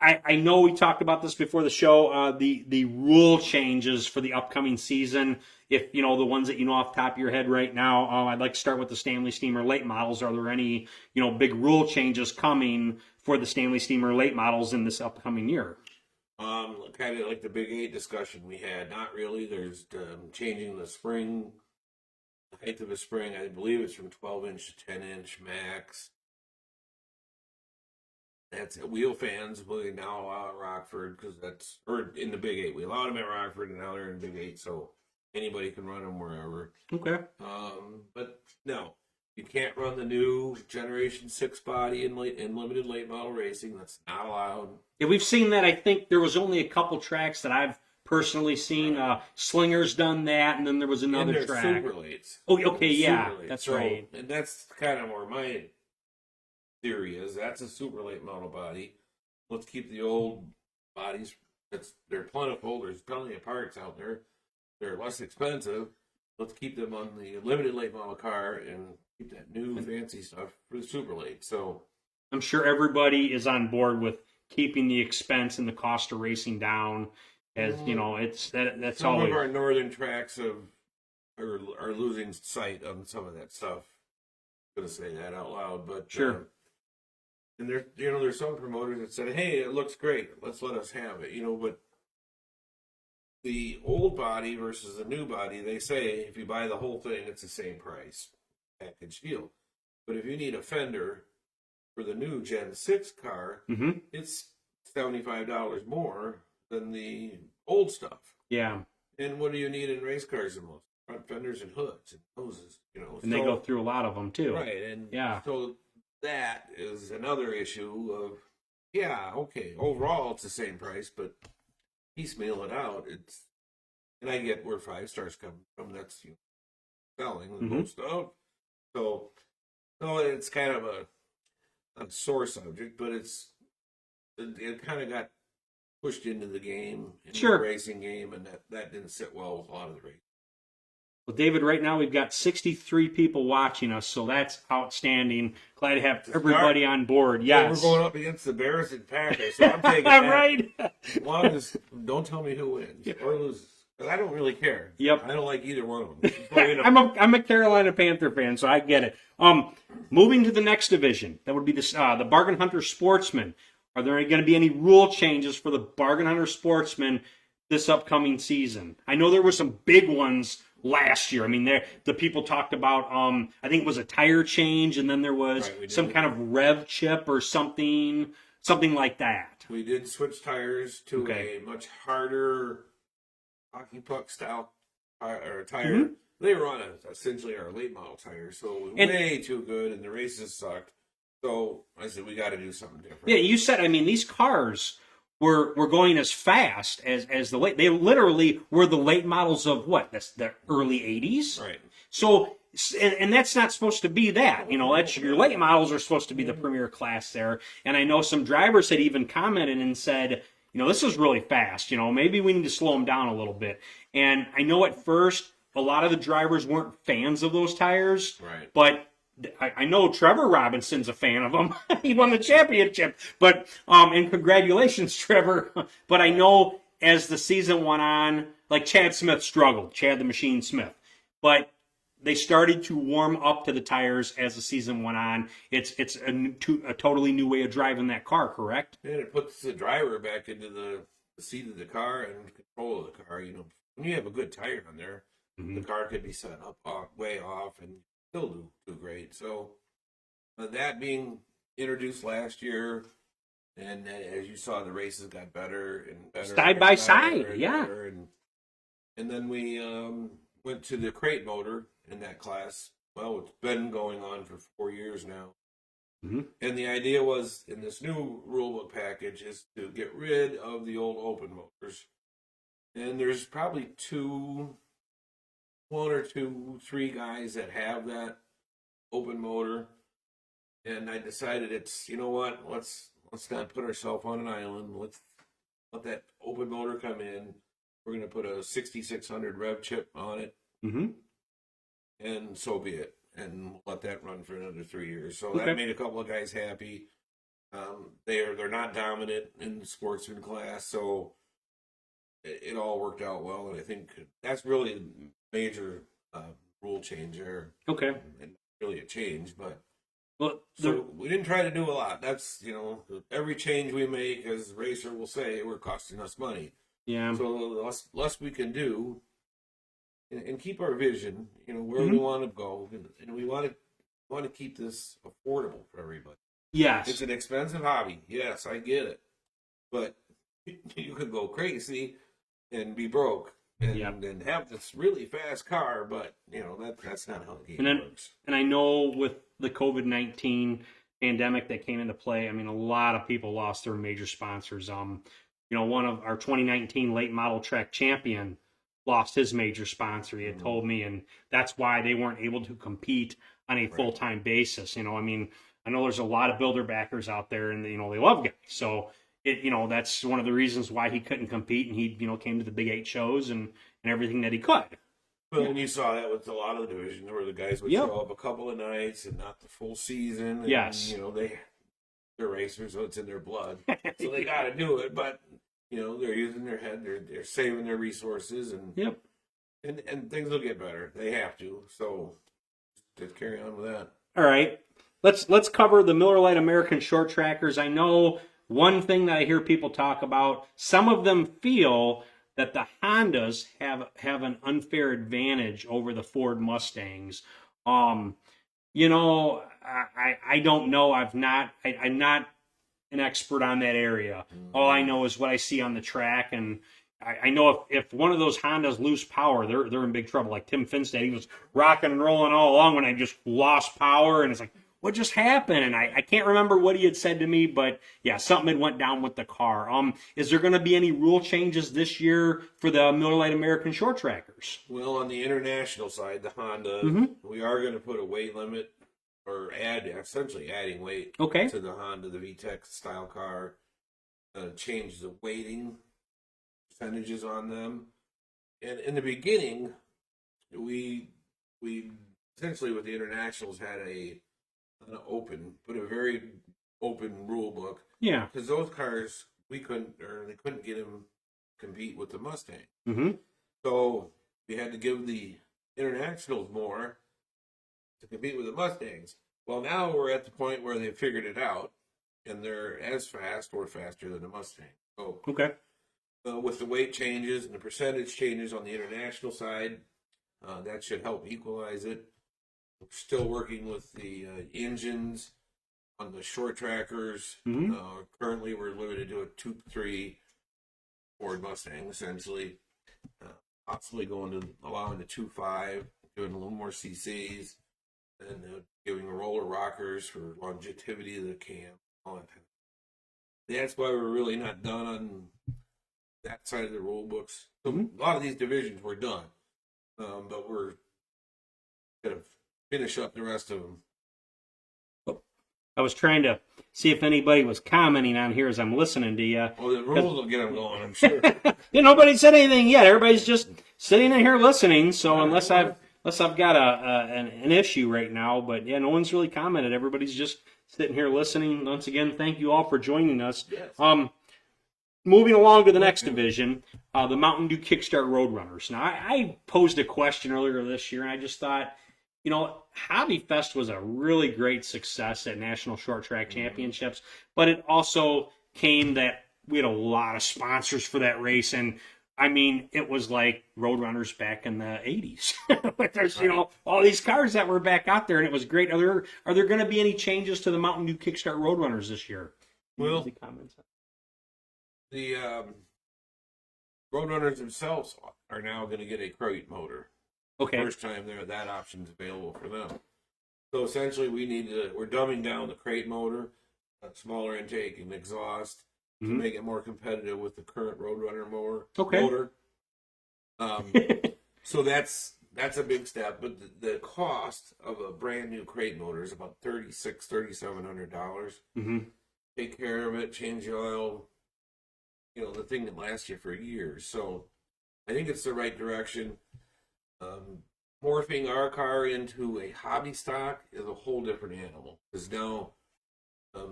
I know we talked about this before the show. The rule changes for the upcoming season. If the ones that off the top of your head right now, I'd like to start with the Stanley Steamer late models. Are there any big rule changes coming for the Stanley Steamer late models in this upcoming year? Kind of like the Big 8 discussion we had. Not really. There's changing the spring. The height of a spring, I believe it's from 12-inch to 10-inch max. That's wheel fans will now allow at Rockford or in the Big 8. We allowed them at Rockford, and now they're in Big 8, so anybody can run them wherever. Okay. But no, you can't run the new Generation 6 body in limited late model racing. That's not allowed. Yeah, we've seen that. I think there was only a couple tracks that I've personally seen. Slinger's done that, and then there was another track. Super lates. Oh, okay, yeah, super late. that's right. And that's kind of where my theory is. That's a super late model body. Let's keep the old bodies. They're plentiful. There's plenty of parts out there. They're less expensive. Let's keep them on the limited late model car and keep that new fancy stuff for the super late. So I'm sure everybody is on board with keeping the expense and the cost of racing down. As that's some always of our northern tracks are losing sight on some of that stuff. I'm gonna say that out loud, but sure. And there's some promoters that said, "Hey, it looks great. Let's let us have it." But the old body versus the new body, they say if you buy the whole thing, it's the same price, package deal. But if you need a fender for the new Gen 6 car, it's $75 more than the old stuff. Yeah. And what do you need in race cars the most? Front fenders and hoods and hoses, And they go through a lot of them too. Right, and yeah. So that is another issue of, overall it's the same price, but piecemeal it out, and I get where 5 stars come from. That's selling the Mm-hmm. most out. So it's kind of a sore subject, but it kind of got pushed into the game, into the Sure. racing game, and that didn't sit well with a lot of the race. Well, David, right now we've got 63 people watching us, so that's outstanding. Glad to have everybody on board. Yeah, Yes. we're going up against the Bears and Packers, so I'm taking that. Right. As long as don't tell me who wins or loses. I don't really care. Yep. I don't like either one of them. So, I'm a Carolina Panther fan, so I get it. Moving to the next division, that would be the Bargain Hunter Sportsman. Are there going to be any rule changes for the Bargain Hunter Sportsman this upcoming season? I know there were some big ones last year. I mean, the people talked about, I think it was a tire change, and then there was some kind of rev chip or something like that. We did switch tires to a much harder hockey puck style tire. Mm-hmm. They were on essentially our late model tires, so way too good, and the races sucked. So I said, we got to do something different. Yeah, you said, I mean, these cars were going as fast as the late. They literally were the late models of what? That's the early 80s? Right. So, and that's not supposed to be that. That's your late models are supposed to be the premier class there. And I know some drivers had even commented and said, this is really fast. Maybe we need to slow them down a little bit. And I know at first a lot of the drivers weren't fans of those tires. Right. But I know Trevor Robinson's a fan of them. He won the championship. But and congratulations, Trevor. But I know as the season went on, like Chad Smith struggled, Chad the Machine Smith. But they started to warm up to the tires as the season went on. It's a totally new way of driving that car, correct? And it puts the driver back into the seat of the car and control of the car. When you have a good tire on there, the car could be set up way off and still do great. So that being introduced last year, and as you saw, the races got better and better. Side by side, yeah. And then we went to the crate motor in that class. Well, it's been going on for 4 years now. Mm-hmm. And the idea was, in this new rulebook package, is to get rid of the old open motors. And there's probably 1 or 2, 3 guys that have that open motor. And I decided let's not put ourselves on an island. Let's let that open motor come in. We're going to put a 6600 rev chip on it. Mm-hmm. And so be it. And let that run for another 3 years. So that made a couple of guys happy. They're not dominant in the sportsman class, so it all worked out well. And I think that's really a major rule change there. Okay. And really a change, but so we didn't try to do a lot. That's every change we make, as Racer will say, we're costing us money. Yeah. So the less we can do, and keep our vision, where we want to go, and we want to keep this affordable for everybody. Yes, it's an expensive hobby. Yes, I get it, but you could go crazy and be broke and have this really fast car, but that's not how the game works. And I know with the COVID-19 pandemic that came into play, I mean, a lot of people lost their major sponsors. One of our 2019 late model track champion lost his major sponsor. He had told me, and that's why they weren't able to compete on a full-time basis. I mean, I know there's a lot of builder backers out there, and they love guys. So that's one of the reasons why he couldn't compete, and he came to the Big 8 shows and everything that he could. Well, and you saw that with a lot of the divisions where the guys would show up a couple of nights and not the full season. And, yes, they're racers, so it's in their blood, so they got to do it. But they're using their head, they're saving their resources, and and things will get better. They have to. So just carry on with that. All right, let's cover the Miller Lite American short trackers. I know one thing that I hear people talk about. Some of them feel that the Hondas have an unfair advantage over the Ford Mustangs. I don't know. I'm not an expert on that area. All I know is what I see on the track, and I know if one of those Hondas lose power, they're in big trouble. Like Tim Finstead, he was rocking and rolling all along when I just lost power, and it's like, what just happened? And I can't remember what he had said to me, but yeah, something had went down with the car. Is there going to be any rule changes this year for the Miller Lite American short trackers? Well, on the international side, the Honda, we are going to put a weight limit or essentially adding weight Okay. to the Honda, the VTEC style car. Change the weighting percentages on them. And in the beginning, we essentially with the internationals had a very open rule book. Yeah. Because those cars they couldn't get them compete with the Mustang. Mm-hmm. So we had to give the internationals more to compete with the Mustangs. Well, now we're at the point where they figured it out, and they're as fast or faster than the Mustang. So Okay. with the weight changes and the percentage changes on the international side, that should help equalize it. We're still working with the engines on the short trackers. Mm-hmm. Currently, we're limited to a 2.3 Ford Mustang, essentially. Possibly allowing the 2.5, doing a little more CCs, and giving roller rockers for longevity of the cam, all that. That's why we're really not done on that side of the rule books. So a lot of these divisions were done, but we're going to finish up the rest of them. I was trying to see if anybody was commenting on here as I'm listening to you. Well, the rules will get them going, I'm sure. Nobody said anything yet. Everybody's just sitting in here listening. So unless I've got an issue right now, but yeah, no one's really commented. Everybody's just sitting here listening. Once again, thank you all for joining us. Yes. Moving along to the next division, the Mountain Dew Kickstart Roadrunners. Now, I posed a question earlier this year, and I just thought, Hobby Fest was a really great success at National Short Track Championships, but it also came that we had a lot of sponsors for that race, and I mean, it was like Roadrunners back in the 80s. But there's, all these cars that were back out there, and it was great. Are there going to be any changes to the Mountain Dew Kickstart Roadrunners this year? Well, the Roadrunners themselves are now going to get a crate motor. Okay. First time that option's available for them. So essentially, we're dumbing down the crate motor, a smaller intake and exhaust to make it more competitive with the current Roadrunner motor. So that's a big step. But the cost of a brand new crate motor is about $3,700. Mm-hmm. Take care of it, change the oil. The thing that lasts you for years. So I think it's the right direction. Morphing our car into a hobby stock is a whole different animal. Because now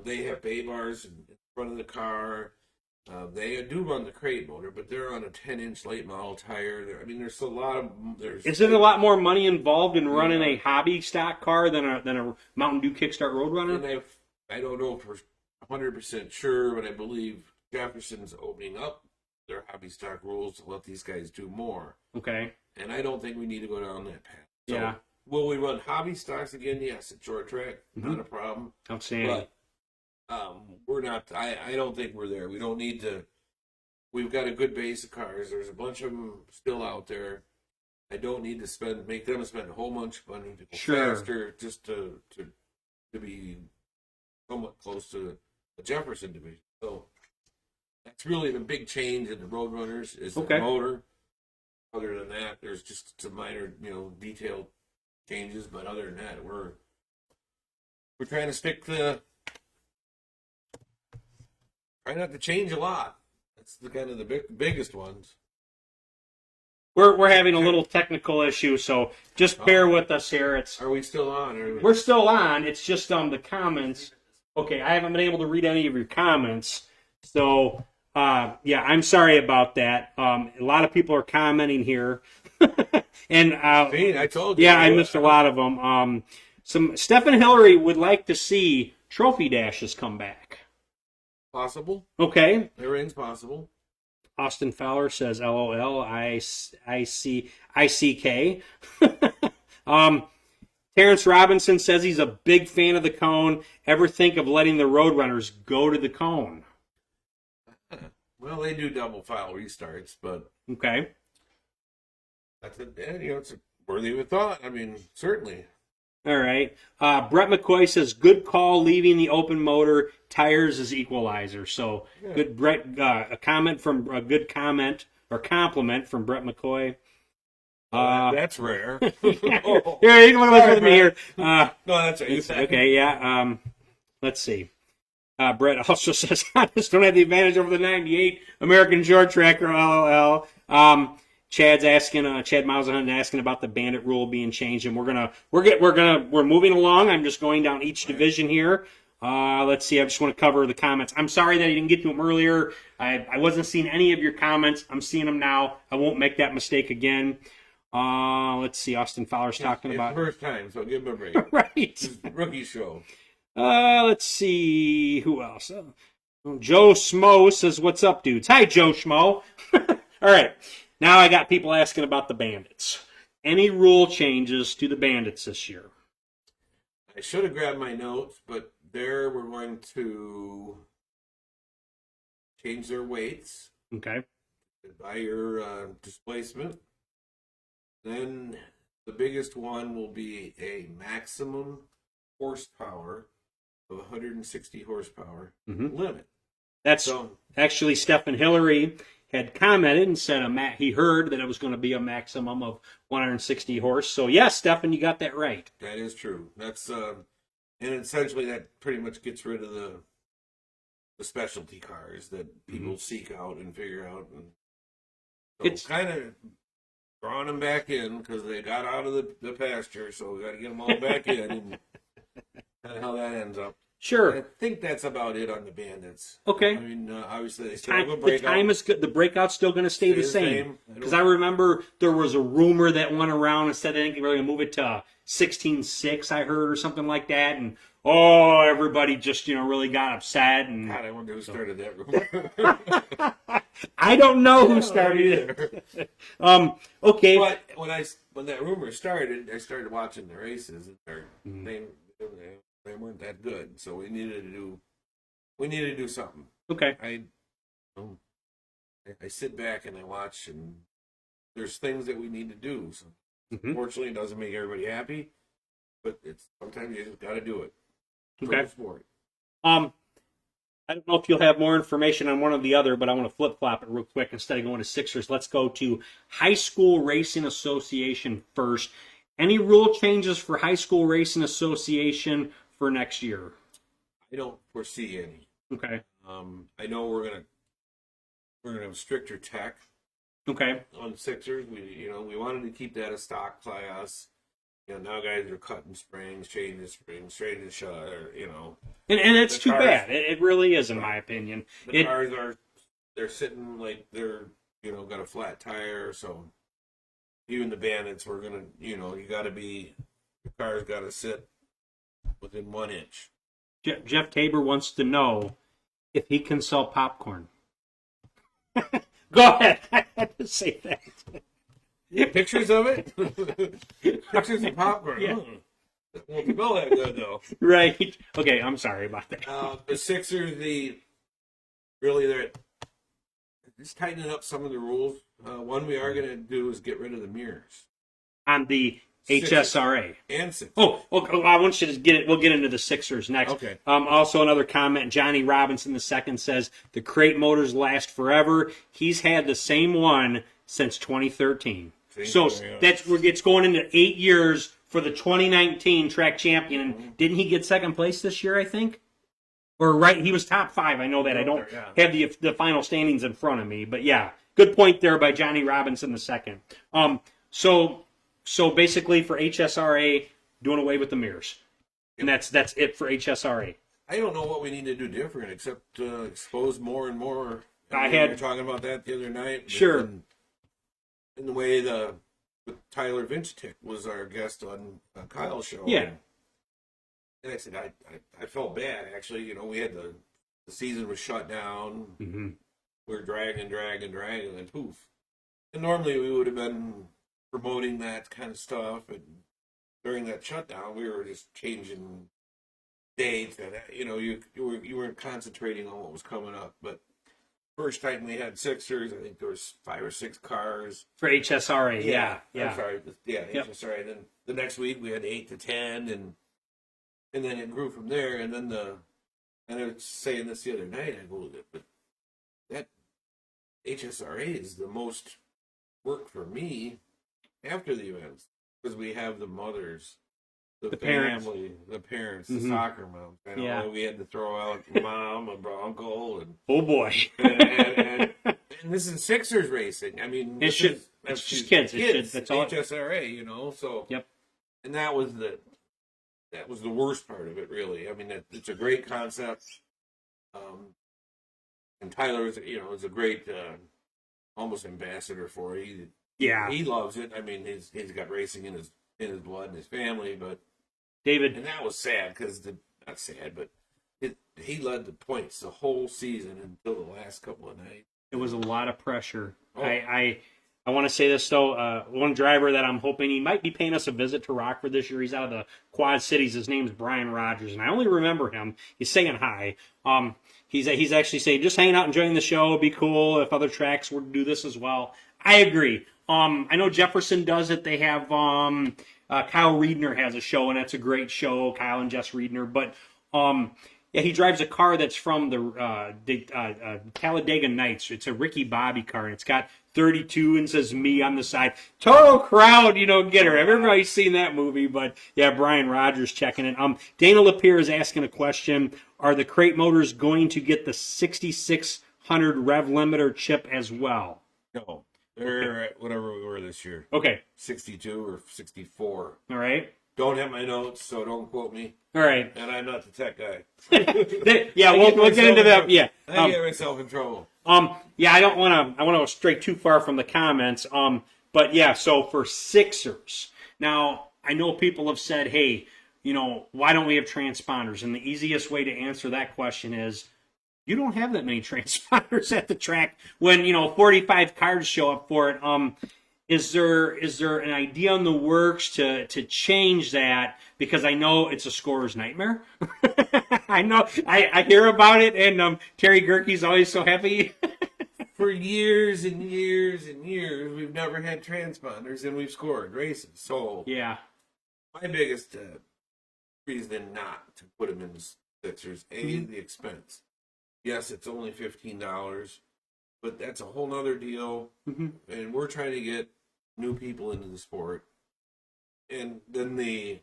they have bay bars in front of the car. They do run the crate motor, but they're on a 10-inch late model tire. There's a lot of... Is it a lot more money involved in running a hobby stock car than a Mountain Dew Kickstart Roadrunner? And I don't know for 100% sure, but I believe Jefferson's opening up their hobby stock rules to let these guys do more. Okay. And I don't think we need to go down that path. So, yeah. Will we run hobby stocks again? Yes, at short track. Not a problem. Outstanding. But we're not. I don't think we're there. We don't need to. We've got a good base of cars. There's a bunch of them still out there. I don't need to make them spend a whole bunch of money to go faster just to be somewhat close to the Jefferson division. So that's really the big change in the Roadrunners is the motor. Other than that, there's just some minor, detailed changes. But other than that, we're trying to try not to change a lot. That's the kind of the biggest ones. We're having a little technical issue, so just bear with us here. Are we still on? We're still on. It's just the comments. Okay, I haven't been able to read any of your comments, so I'm sorry about that. A lot of people are commenting here, and I told you. Yeah, I missed a lot of them. Stephen Hillary would like to see trophy dashes come back. Possible. Okay. Everything's possible. Austin Fowler says, "LOL." ICK. Terrence Robinson says he's a big fan of the cone. Ever think of letting the Roadrunners go to the cone? Well, they do double file restarts, but okay. That's it's worthy of a thought. Certainly. All right. Brett McCoy says, good call leaving the open motor tires as equalizer. So Yeah. good, Brett. A good comment or compliment from Brett McCoy. That's rare. Here, Oh, you want to listen with me here. no, that's right. Okay, yeah. Let's see. Brett also says, I just don't have the advantage over the 98 American short tracker, LOL. Chad Mauserhunt asking about the bandit rule being changed, and we're moving along. I'm just going down each division here. Let's see. I just want to cover the comments. I'm sorry that I didn't get to them earlier. I wasn't seeing any of your comments. I'm seeing them now. I won't make that mistake again. Let's see. Austin Fowler's talking about first time, so give him a break. right. It's rookie show. Let's see who else. Joe Schmo says, "What's up, dudes?" Hi, Joe Schmo. All right, now I got people asking about the Bandits. Any rule changes to the Bandits this year? I should have grabbed my notes, but we're going to change their weights Okay. by your displacement. Then the biggest one will be a maximum horsepower of 160 horsepower limit. That's So actually Stephen Hillary had commented and said he heard that it was going to be a maximum of 160 horse. So yes, Stephen, you got that right. that is true. That's and essentially that pretty much gets rid of the specialty cars that people seek out and figure out. And so It's kind of drawing them back in because they got out of the pasture, so we got to get them all back in, and kind of how that ends up. sure. I think that's about it on the Bandits. Okay. I mean, obviously they still have a The breakout. time is good. The breakout's still going to stay the same. I Because I remember there was a rumor that went around and said they think they were going to move it to 16.6, I heard, or something like that. And everybody just really got upset. And God, I wonder who started that rumor. I don't know who started it. Okay. But when that rumor started, I started watching the races, and they weren't that good. So we needed to do something. Okay. I sit back and I watch, and there's things that we need to do. So unfortunately, it doesn't make everybody happy, but sometimes you just got to do it. Okay. For the sport. I don't know if you'll have more information on one or the other, but I want to flip-flop it real quick. Instead of going to Sixers, let's go to High School Racing Association first. Any rule changes for High School Racing Association for next year? I don't foresee any. Okay. I know we're gonna have stricter tech Okay. on Sixers. We wanted to keep that a stock class. Now guys are cutting springs, changing springs, straightening shut, And it's The too cars- bad. It really is, in my opinion. The cars they're sitting like they're got a flat tire. So even the Bandits, we're gonna the car's got to sit within 1 inch. Jeff Tabor wants to know if he can sell popcorn. Go ahead. I had to say that. Pictures of it? Pictures of popcorn. Yeah. Won't smell that good though. Right. Okay, I'm sorry about that. The Sixers, they're just tightening up some of the rules. One we are going to do is get rid of the mirrors On the Sixers. HSRA. and Sixers. Oh, I want you to get it. We'll get into the Sixers next. Okay. Also, another comment. Johnny Robinson II says the crate motors last forever. He's had the same one since 2013. So it's going into 8 years for the 2019 track champion. And didn't he get second place this year? I think, or right, he was top 5. I know that. I don't have the final standings in front of me, but yeah, good point there by Johnny Robinson II. So basically for HSRA, doing away with the mirrors, and that's it for HSRA. I don't know what we need to do different except expose more and more. We were talking about that the other night. Sure. In the way with Tyler Vincetic was our guest on Kyle's show. Yeah. And I said I felt bad actually. We had the season was shut down. Mm-hmm. We were dragging, and poof. And normally we would have been promoting that kind of stuff, and during that shutdown, we were just changing dates, and you weren't concentrating on what was coming up. But first time we had Sixers, I think there was 5 or 6 cars. For HSRA, yeah. I'm sorry, yeah, Yep. HSRA. And then the next week we had 8 to 10, and then it grew from there. And then and I was saying this the other night, I go, but that HSRA is the most work for me after the events because we have the mothers, the parents. family, the parents, the Mhm. soccer moms. I know Yeah. we had to throw out mom, uncle, and Oh boy. and this is Sixers racing. I mean, It's just kids. That's all. HSRA, So Yep. and that was the worst part of it, really. I mean, it's a great concept, and Tyler is a great almost ambassador for it. He loves it. I mean, he's got racing in his blood and his family, but David. and that was sad because not sad, but he led the points the whole season until the last couple of nights. It was a lot of pressure. Oh. I want to say this though. One driver that I'm hoping he might be paying us a visit to Rockford this year. He's out of the Quad Cities. His name's Brian Rogers, and I only remember him. He's saying hi. He's actually saying just hanging out, enjoying the show. It'd be cool if other tracks were to do this as well. I agree. I know Jefferson does it. They have Kyle Riedner has a show, and that's a great show. Kyle and Jess Riedner, but yeah, he drives a car that's from the Talladega Nights. It's a Ricky Bobby car, and it's got 32 and says me on the side. Total crowd, get her. Everybody's seen that movie, but yeah, Brian Rogers checking it. Dana Lapierre is asking a question. Are the crate motors going to get the 6600 rev limiter chip as well? No, they're at whatever we were this year. Okay. 62 or 64. All right. Don't have my notes, so don't quote me. All right. And I'm not the tech guy. Yeah, we'll get into that. Yeah. I get myself in trouble. Yeah, I want to stray too far from the comments. But yeah, so for Sixers, now I know people have said, hey, why don't we have transponders? And the easiest way to answer that question is you don't have that many transponders at the track when 45 cars show up for it. Is there an idea in the works to change that? Because I know it's a scorer's nightmare. I know I hear about it, and Terry Gerke's always so happy. For years and years and years, we've never had transponders, and we've scored races. So Yeah. my biggest reason not to put them in the Sixers, the expense. Yes, it's only $15, but that's a whole nother deal. Mm-hmm. And we're trying to get new people into the sport, and then the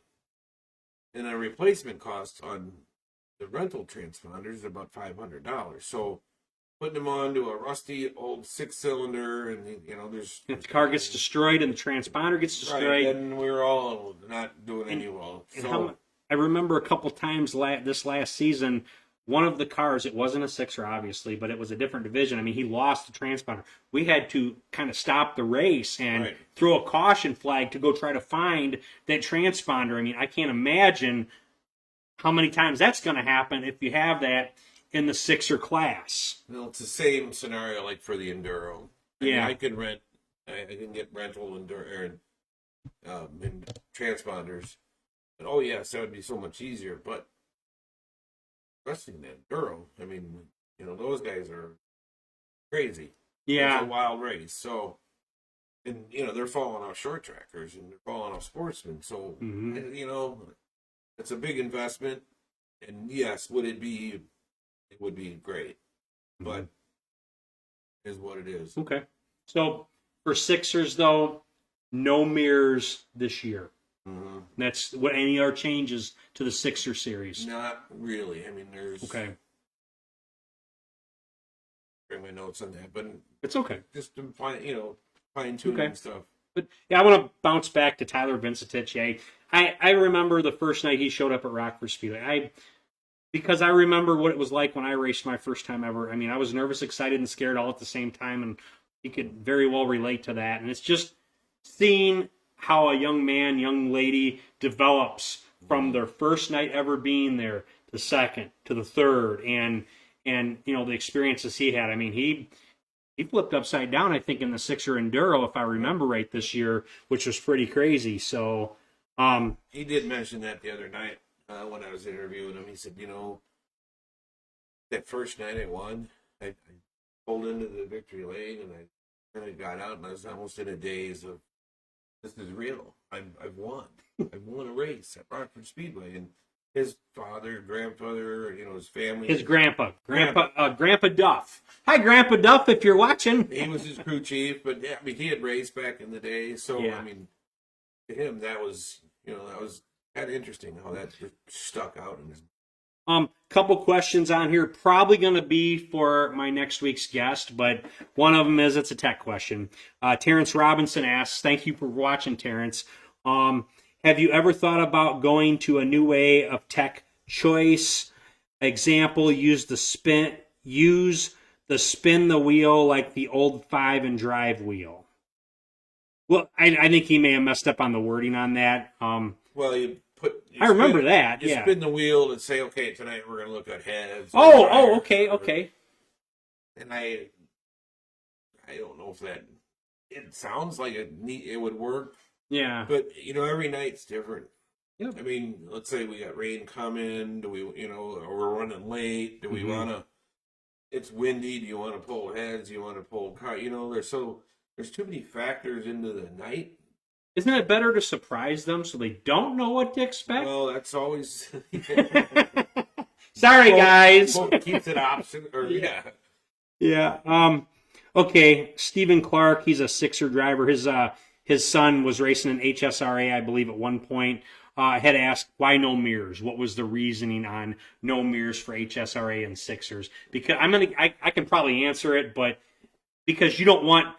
replacement cost on the rental transponders is about $500. So putting them onto a rusty old 6-cylinder, and there's If the car gets destroyed and the transponder gets destroyed, right, then we're all not doing any well. So I remember a couple times this last season, one of the cars, it wasn't a Sixer, obviously, but it was a different division. I mean, he lost the transponder. We had to kind of stop the race and throw a caution flag to go try to find that transponder. I mean, I can't imagine how many times that's going to happen if you have that in the Sixer class. Well, it's the same scenario like for the Enduro. I can get rental Enduro and transponders. And yes, that would be so much easier, but especially in Enduro, I mean, those guys are crazy. Yeah. It's a wild race. So, and, they're falling off short trackers and they're falling off sportsmen. So, it's a big investment. And yes, it would be great. But it is what it is. Okay. So, for Sixers, though, no mirrors this year. Mm-hmm. That's what any other changes to the Sixer series. Not really. I mean, there's okay. Bring my notes on that, but it's okay. Just to fine tuning stuff. But yeah, I want to bounce back to Tyler Vincentich. I remember the first night he showed up at Rockford Speedway. Because I remember what it was like when I raced my first time ever. I mean, I was nervous, excited, and scared all at the same time, and he could very well relate to that. And it's just seeing how a young lady develops from their first night ever being there, the second, to the third, and the experiences he had. I mean, he flipped upside down, I think, in the Sixer Enduro, if I remember right, this year, which was pretty crazy. So he did mention that the other night when I was interviewing him. He said, that first night I won, I pulled into the victory lane, and I got out, and I was almost in a daze of, this is real. I've won. I've won a race at Rockford Speedway, and his father, grandfather, his family. His grandpa Duff. Hi, Grandpa Duff, if you're watching. He was his crew chief, but yeah, I mean, he had raced back in the day, so Yeah. I mean, to him that was kind of interesting how that just stuck out in his. Couple questions on here, probably going to be for my next week's guest, but one of them is, it's a tech question. Terrence Robinson asks, thank you for watching, Terrence. Have you ever thought about going to a new way of tech choice? Example, use the spin the wheel like the old 5 and drive wheel. Well, I think he may have messed up on the wording on that. Well, I remember that. You Yeah. spin the wheel and say, okay, tonight we're going to look at heads. Okay. And I don't know if it sounds like it would work. Yeah. But every night's different. Yep. I mean, let's say we got rain coming. Do we, or we're running late? Do we want to? It's windy. Do you want to pull heads? Do you want to pull car? There's too many factors into the night. Isn't it better to surprise them so they don't know what to expect? Well, that's always. Sorry, guys. Keeps it option, or yeah. Yeah. Okay. Stephen Clark. He's a Sixer driver. His son was racing in HSRA, I believe, at one point. Had asked why no mirrors. What was the reasoning on no mirrors for HSRA and Sixers? Because I can probably answer it, but because you don't want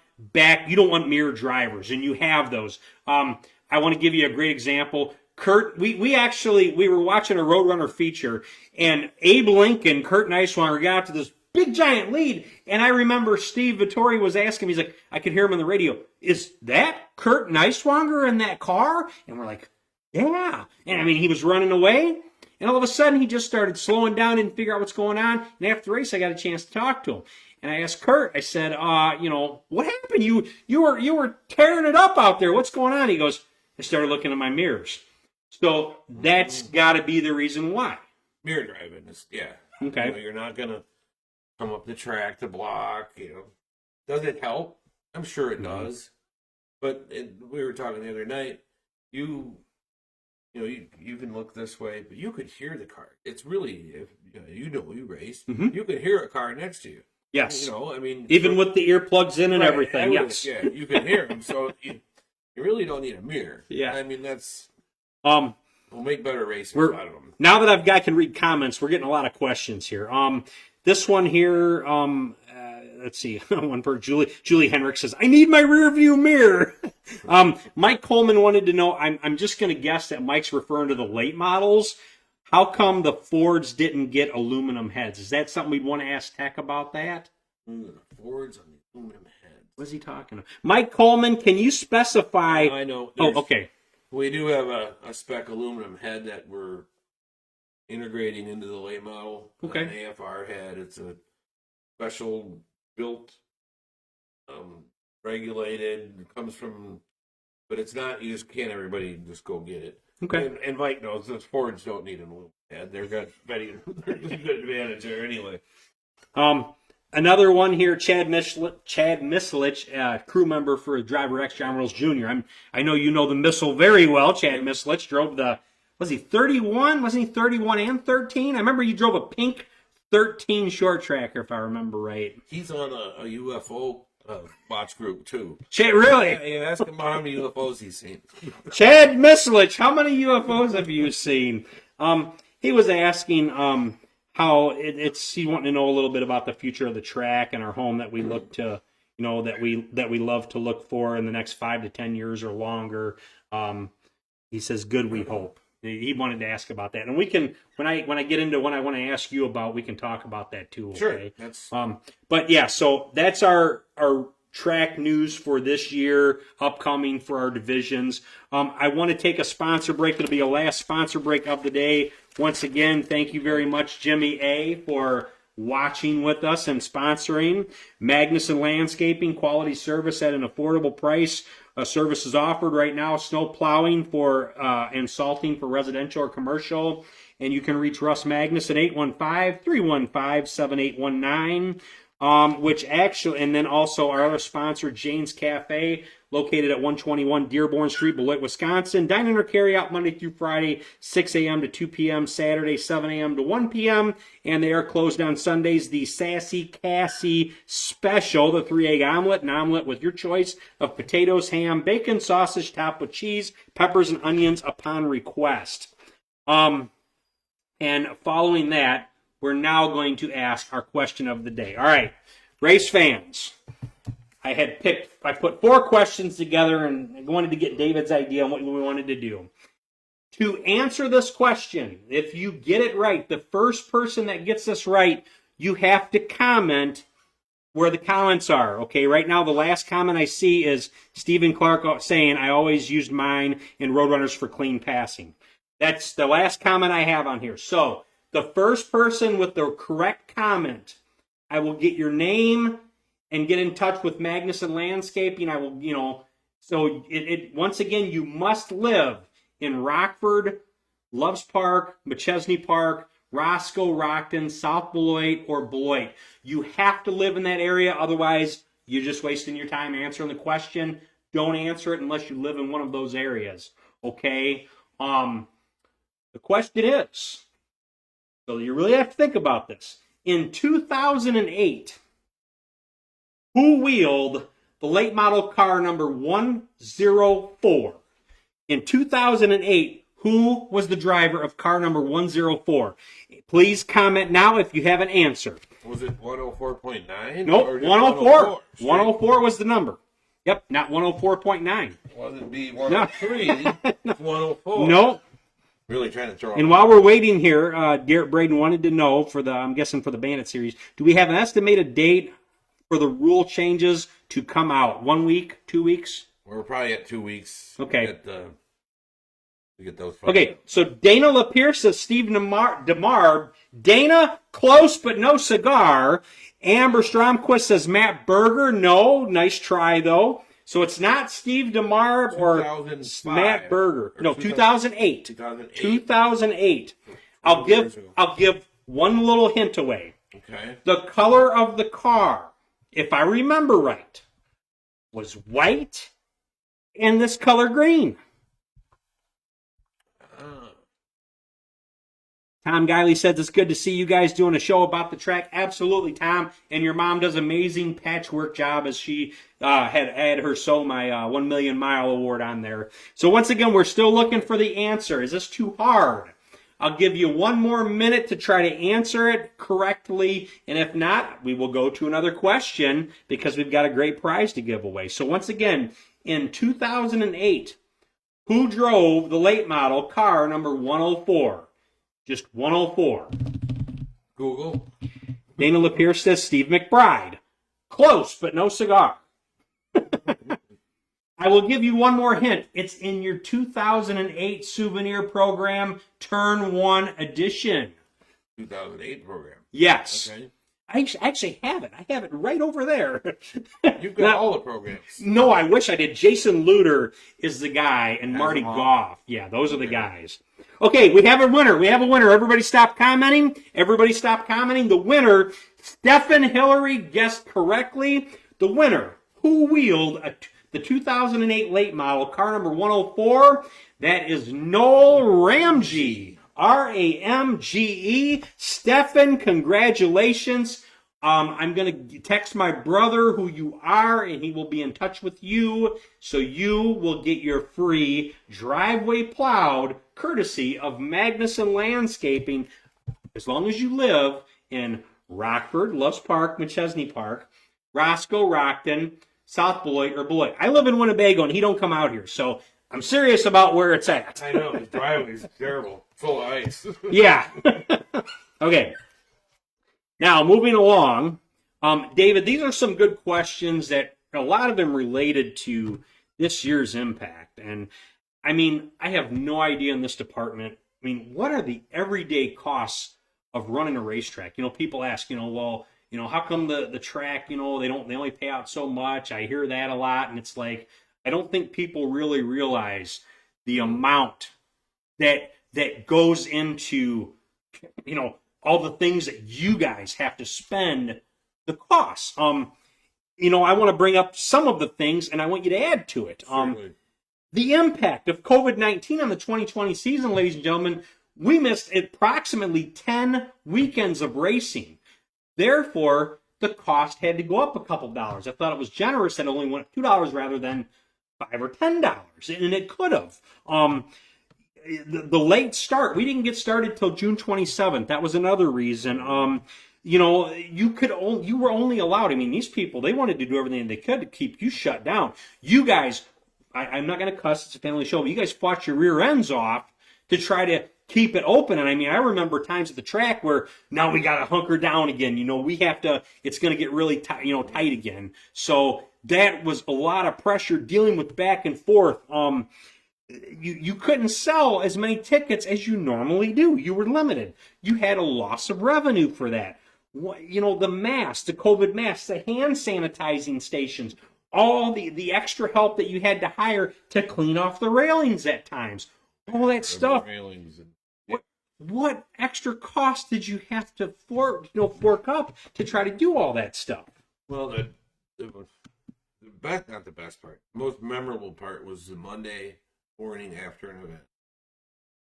mirror drivers, and you have those. I want to give you a great example. Kurt, we were watching a Roadrunner feature, and Abe Lincoln, Kurt Neiswanger got to this big giant lead, and I remember Steve Vittori was asking me, he's like, I could hear him on the radio, is that Kurt Neiswanger in that car? And we're like, yeah. And I mean, he was running away, and all of a sudden he just started slowing down and figure out what's going on. And after the race, I got a chance to talk to him. And I asked Kurt, I said, what happened? You were tearing it up out there. What's going on? He goes, I started looking at my mirrors. So that's got to be the reason why. Mirror driving is, yeah. Okay. You're not going to come up the track to block, Does it help? I'm sure it does. But we were talking the other night, you can look this way, but you could hear the car. It's really, if you race, you could hear a car next to you. Yes. I mean, even with the earplugs in and everything. Yes. Yeah, you can hear them. So you really don't need a mirror. Yeah. I mean, that's we'll make better racers out of them. Now that I can read comments, we're getting a lot of questions here. This one here, let's see, one for Julie Henrik says, I need my rear view mirror. Mike Coleman wanted to know, I'm just going to guess that Mike's referring to the late models. How come the Fords didn't get aluminum heads? Is that something we'd want to ask Tech about that? The Fords on the aluminum heads. What's he talking about? Mike Coleman, can you specify? I know. Okay. We do have a spec aluminum head that we're integrating into the late model. Okay. An AFR head. It's a special built, regulated. It comes from, but it's not. You just can't. Everybody just go get it. Okay. And Mike knows those Fords don't need an aluminum head. They're got very good advantage there anyway. Another one here, Chad Mislich, crew member for Driver X John Rules Jr. I know you know the Missile very well. Chad Mislich drove was he 31? Wasn't he 31 and 13? I remember you drove a pink 13 short tracker, if I remember right. He's on a UFO watch group too. Chad, really? Yeah, ask him about how many UFOs he's seen. Chad Mislich, how many UFOs have you seen? He was asking how he wanted to know a little bit about the future of the track and our home that we look to, that we love to look for in the next 5 to 10 years or longer. He says, "Good, we hope." He wanted to ask about that, and we can when I get into what I want to ask you about, we can talk about that too. Okay? Sure. But yeah, so that's our track news for this year, upcoming for our divisions. I want to take a sponsor break. It'll be a last sponsor break of the day. Once again, thank you very much, Jimmy A., for watching with us and sponsoring. Magnuson Landscaping, quality service at an affordable price. Service is offered right now, snow plowing and salting for residential or commercial. And you can reach Russ Magnus at 815-315-7819. which actually, and then also our other sponsor, Jane's Cafe, located at 121 Dearborn Street, Beloit, Wisconsin. Dine-in or carry out Monday through Friday, 6 a.m. to 2 p.m., Saturday, 7 a.m. to 1 p.m., and they are closed on Sundays. The Sassy Cassie Special, the 3-egg omelet, an omelet with your choice of potatoes, ham, bacon, sausage, topped with cheese, peppers, and onions upon request. And following that, we're now going to ask our question of the day. All right, race fans. I put 4 questions together and I wanted to get David's idea on what we wanted to do. To answer this question, if you get it right, the first person that gets this right, you have to comment where the comments are. Okay, right now the last comment I see is Stephen Clark saying, I always used mine in Roadrunners for clean passing. That's the last comment I have on here. So the first person with the correct comment, I will get your name and get in touch with Magnuson Landscaping. I will, so once again, you must live in Rockford, Loves Park, McChesney Park, Roscoe, Rockton, South Beloit, or Beloit. You have to live in that area, otherwise you're just wasting your time answering the question. Don't answer it unless you live in one of those areas, okay? The question is, so you really have to think about this. In 2008, who wheeled the late model car number 104? In 2008, who was the driver of car number 104? Please comment now if you have an answer. Was it 104.9? Nope, 104. 104 was the number. Yep, not 104.9. Was it be 103? No. 104. Nope. Really trying to throw. And while we're waiting here, Garrett Braden wanted to know I'm guessing for the Bandit series, do we have an estimated date for the rule changes to come out? 1 week, 2 weeks? We're probably at 2 weeks. Okay. To get those. Okay, so Dana LaPierre says Steve DeMar. Dana, close but no cigar. Amber Stromquist says Matt Berger. No, nice try though. So it's not Steve DeMar or Matt Berger. No, 2008. 2008. I'll give one little hint away. Okay. The color of the car, if I remember right, was white and this color green. Tom Guiley says it's good to see you guys doing a show about the track. Absolutely, Tom. And your mom does an amazing patchwork job as she had her sew my 1 million mile award on there. So once again, we're still looking for the answer. Is this too hard? I'll give you 1 more minute to try to answer it correctly. And if not, we will go to another question because we've got a great prize to give away. So once again, in 2008, who drove the late model car number 104? Just 104. Google. Dana LaPierre says Steve McBride. Close, but no cigar. I will give you 1 more hint. It's in your 2008 souvenir program, Turn 1 edition. 2008 program. Yes. Okay. I actually have it. I have it right over there. You've got all the programs. No, I wish I did. Jason Luter is the guy, and Marty them all. Goff. Yeah, those are the guys. Okay, we have a winner. Everybody stop commenting. The winner, Stephen Hillary, guessed correctly. The winner, who wheeled the 2008 late model, car number 104, that is Noel Ramgee. Ramge. Stefan, congratulations. I'm going to text my brother who you are, and he will be in touch with you. So you will get your free driveway plowed courtesy of Magnuson Landscaping as long as you live in Rockford, Loves Park, McChesney Park, Roscoe, Rockton, South Beloit, or Beloit. I live in Winnebago, and he don't come out here. So I'm serious about where it's at. I know, his driveway's terrible. Full of ice. Yeah. Okay. Now, moving along, David, these are some good questions that a lot of them related to this year's impact. And, I mean, I have no idea in this department. I mean, what are the everyday costs of running a racetrack? You know, people ask, well, how come the track, they only pay out so much? I hear that a lot. And it's like, I don't think people really realize the amount that goes into, all the things that you guys have to spend the costs. I want to bring up some of the things, and I want you to add to it. Certainly. The impact of COVID-19 on the 2020 season, ladies and gentlemen, we missed approximately 10 weekends of racing. Therefore, the cost had to go up a couple dollars. I thought it was generous that it only went up $2 rather than $5 or $10, and it could have. The late start, we didn't get started till June 27th. That was another reason. You were only allowed. I mean, these people, they wanted to do everything they could to keep you shut down. You guys, I'm not going to cuss, it's a family show, but you guys fought your rear ends off to try to keep it open. And I mean, I remember times at the track where now we got to hunker down again. We have to, it's going to get really tight, tight again. So that was a lot of pressure dealing with back and forth. You couldn't sell as many tickets as you normally do. You were limited. You had a loss of revenue for that. The masks, the COVID masks, the hand sanitizing stations, all the extra help that you had to hire to clean off the railings at times, all that stuff. What extra cost did you have to fork up to try to do all that stuff? Well, not the best part. The most memorable part was the Monday morning after an event.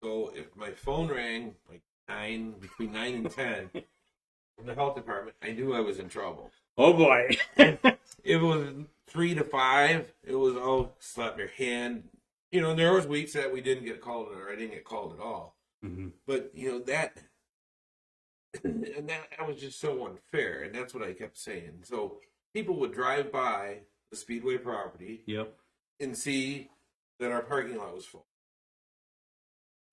So if my phone rang like between 9 and 10 from the health department, I knew I was in trouble. Oh boy. It was 3 to 5. It was, slap your hand. There was weeks that we didn't get called or I didn't get called at all. Mm-hmm. But, that was just so unfair. And that's what I kept saying. So people would drive by the Speedway property. Yep. And see that our parking lot was full.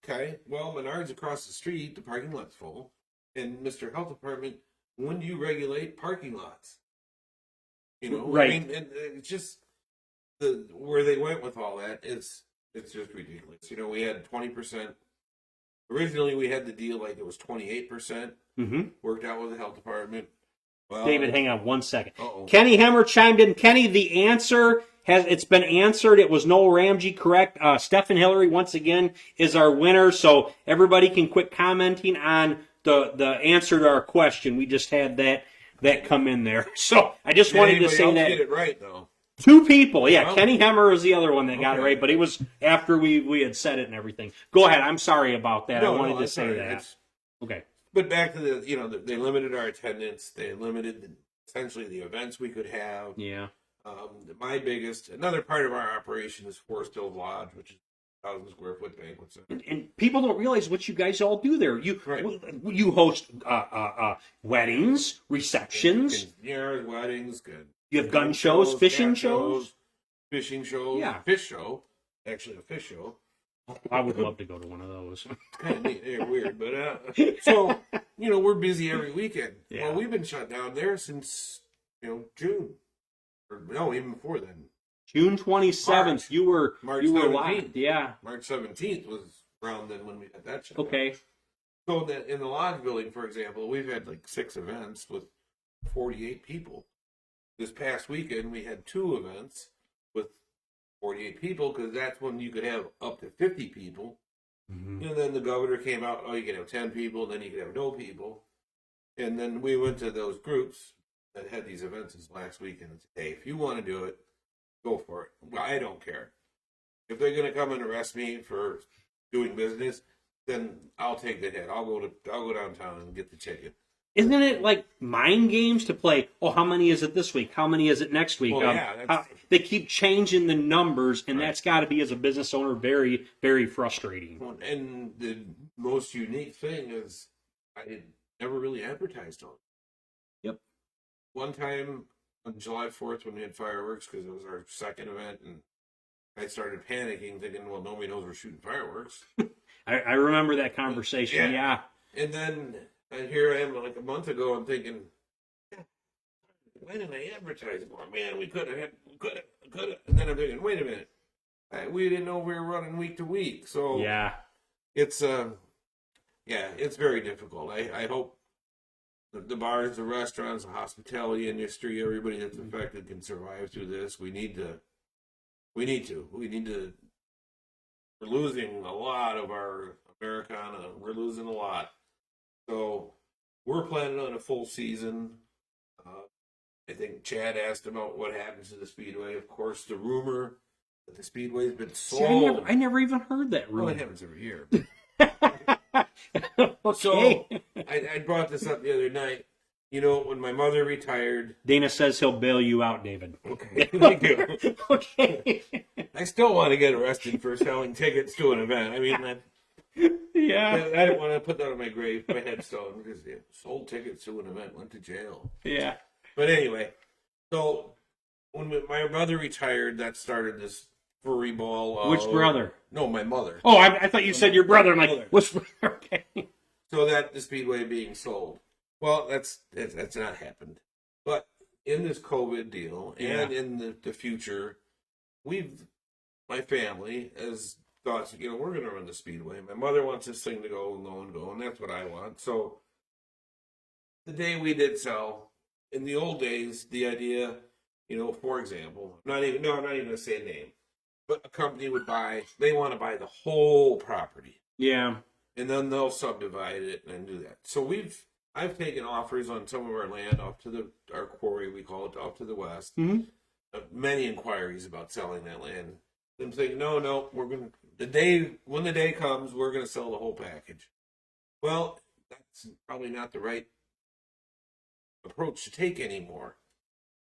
Okay, well, Menards across the street, the parking lot's full. And Mr. Health Department, when do you regulate parking lots? Right. I mean, and it's just where they went with all that. It's just ridiculous. We had 20%. Originally, we had the deal like it was 28%. Mm-hmm. Worked out with the health department. Well, David, hang on 1 second. Uh-oh. Kenny Hemmer chimed in. Kenny, the answer it's been answered. It was Noel Ramsey, correct. Stephen Hillary, once again, is our winner. So everybody can quit commenting on the answer to our question. We just had that come in there. So I just wanted to say that. Get it right, though. 2 people. Yeah, well, Kenny Hemmer is the other one that got it right, but it was after we had said it and everything. Go ahead. I'm sorry about that. I wanted to say that. Okay. But back to they limited our attendance. They limited essentially the events we could have. Yeah. Another part of our operation is Forest Hills Lodge, which is 1,000 square foot banquet center. And people don't realize what you guys all do there. You host weddings, receptions. Weddings. You have gun shows, fishing shows. Yeah. Fish show. Actually, a fish show. I would love to go to one of those. It's kind of neat. They're weird, but so we're busy every weekend. Yeah. Well, we've been shut down there since June. No, even before then. June 27th, you were locked. Yeah. March 17th was around then when we had that show. Okay. So in the lodge building, for example, we've had like 6 events with 48 people. This past weekend, we had 2 events with 48 people because that's when you could have up to 50 people. Mm-hmm. And then the governor came out, you can have 10 people, then you can have no people. And then we went to those groups that had these events this last weekend and said, hey, if you want to do it, go for it. Well, I don't care. If they're going to come and arrest me for doing business, then I'll take the hit. I'll go downtown and get the ticket. Isn't it like mind games to play? Oh, how many is it this week? How many is it next week? Well, they keep changing the numbers, and that's got to be, as a business owner, very, very frustrating. And the most unique thing is I never really advertised on it. Yep. One time on July 4th when we had fireworks, because it was our second event, and I started panicking, thinking, well, nobody knows we're shooting fireworks. I remember that conversation, yeah. And then here I am like a month ago, I'm thinking, why didn't I advertise more? Man, we could have. And then I'm thinking, wait a minute. We didn't know we were running week to week. So yeah, it's it's very difficult. I hope the bars, the restaurants, the hospitality industry, everybody that's affected can survive through this. We need to. We're losing a lot of our Americana. We're losing a lot. So we're planning on a full season. I think Chad asked about what happens to the Speedway. Of course, the rumor that the Speedway's been See, sold. I never even heard that Well, rumor. it happens every year. Okay. So I brought this up the other night. You know, when my mother retired. Dana says he'll bail you out, David. Okay, thank you. Okay. I still want to get arrested for selling tickets to an event. I mean, Yeah. I didn't want to put that on my grave, my headstone, because sold tickets to an event, went to jail. Yeah. But anyway, so when my mother retired, that started this furry ball. Which brother? No, my mother. Oh, I thought you said your brother. I'm like, Brother. which brother? Okay. So that the Speedway being sold. Well, that's not happened. But in this COVID deal and in the future, my family has thought, you know, we're going to run the Speedway. My mother wants this thing to go and go and go, and that's what I want. So the day we did sell, in the old days, the idea, you know, for example, I'm not even going to say a name, but a company they want to buy the whole property. Yeah. And then they'll subdivide it and do that. So I've taken offers on some of our land off to our quarry, we call it, off to the west. Mm-hmm. Many inquiries about selling that land. I'm saying, no, when the day comes, we're gonna sell the whole package. Well, that's probably not the right approach to take anymore.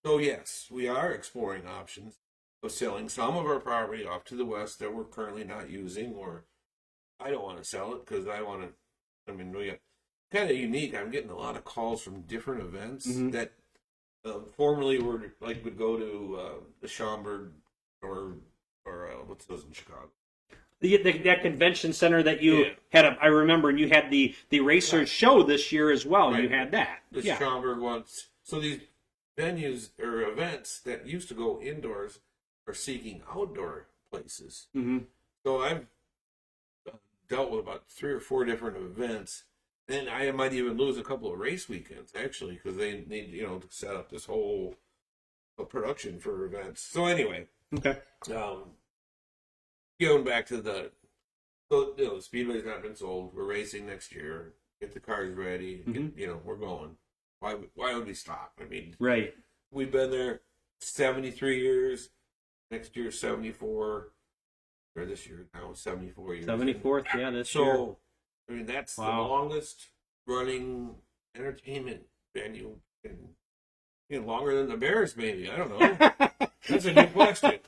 So yes, we are exploring options of selling some of our property off to the west that we're currently not using, or I don't want to sell it because I want to. I mean, we got kind of unique. I'm getting a lot of calls from different events that formerly would go to the Schaumburg or what's those in Chicago? That convention center that you had, I remember, and you had the Racers show this year as well. Right. You had that. The Schaumburg ones. So these venues or events that used to go indoors are seeking outdoor places. Mm-hmm. So I've dealt with about 3 or 4 different events. And I might even lose a couple of race weekends, actually, because they need, you know, to set up this whole production for events. So anyway, okay. Going back to the Speedway's not been sold. We're racing next year. Get the cars ready. We're going. Why would we stop? I mean, right. We've been there 73 years. Next year, 74. Or this year, now 74 years. 74th, yeah, this year. So, I mean, that's the longest running entertainment venue. Longer than the Bears, maybe. I don't know. That's a good question.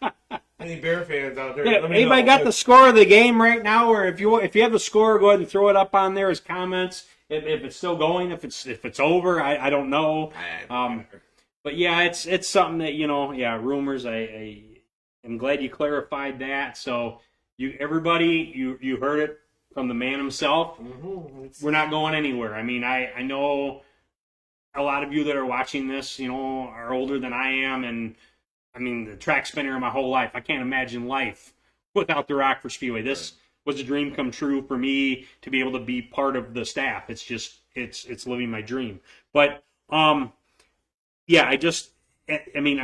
Any Bear fans out there? Yeah, anybody got the score of the game right now? Or if you have the score, go ahead and throw it up on there as comments. If it's still going, if it's over, I don't know. But yeah, it's something that rumors. I'm glad you clarified that. So everybody, you heard it from the man himself. Mm-hmm. We're not going anywhere. I mean, I know a lot of you that are watching this, are older than I am, and I mean, the track's been here my whole life. I can't imagine life without the Rockford Speedway. This was a dream come true for me to be able to be part of the staff. It's just, it's living my dream. But, I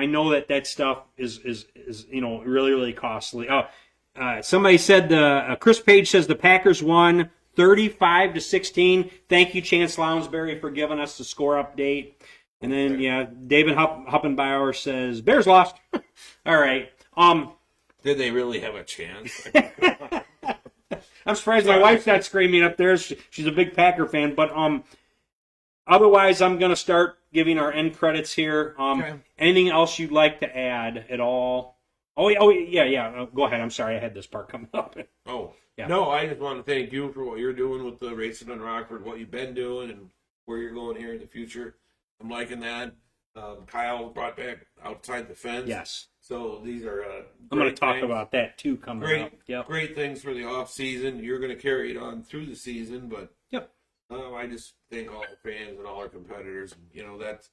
know that stuff is really, really costly. Somebody said Chris Page says the Packers won 35-16. Thank you, Chance Lounsbury, for giving us the score update. And then, David Huppenbauer says, Bears lost. All right. Did they really have a chance? I'm surprised my wife's not screaming up there. She's a big Packer fan. But otherwise, I'm going to start giving our end credits here. Anything else you'd like to add at all? Oh, yeah. Go ahead. I'm sorry. I had this part coming up. Oh, yeah. No, I just want to thank you for what you're doing with the Racing on Rockford, what you've been doing, and where you're going here in the future. I'm liking that. Kyle brought back Outside the Fence. Yes. So these are I'm going to talk about that too coming up. Yep. Great things for the off season. You're going to carry it on through the season, but yep. I just thank all our fans and all our competitors. That's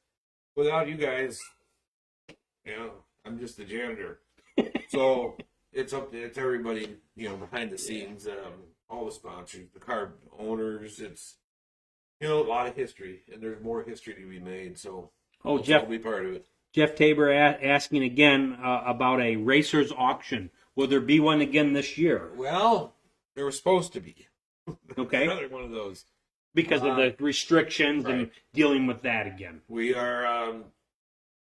without you guys. I'm just the janitor. So it's everybody. Behind the scenes, all the sponsors, the car owners. It's a lot of history, and there's more history to be made. So Jeff will be part of it. Jeff Tabor asking again about a racers auction. Will there be one again this year? Well, there was supposed to be. Okay. Another one of those. Because of the restrictions and dealing with that again. We are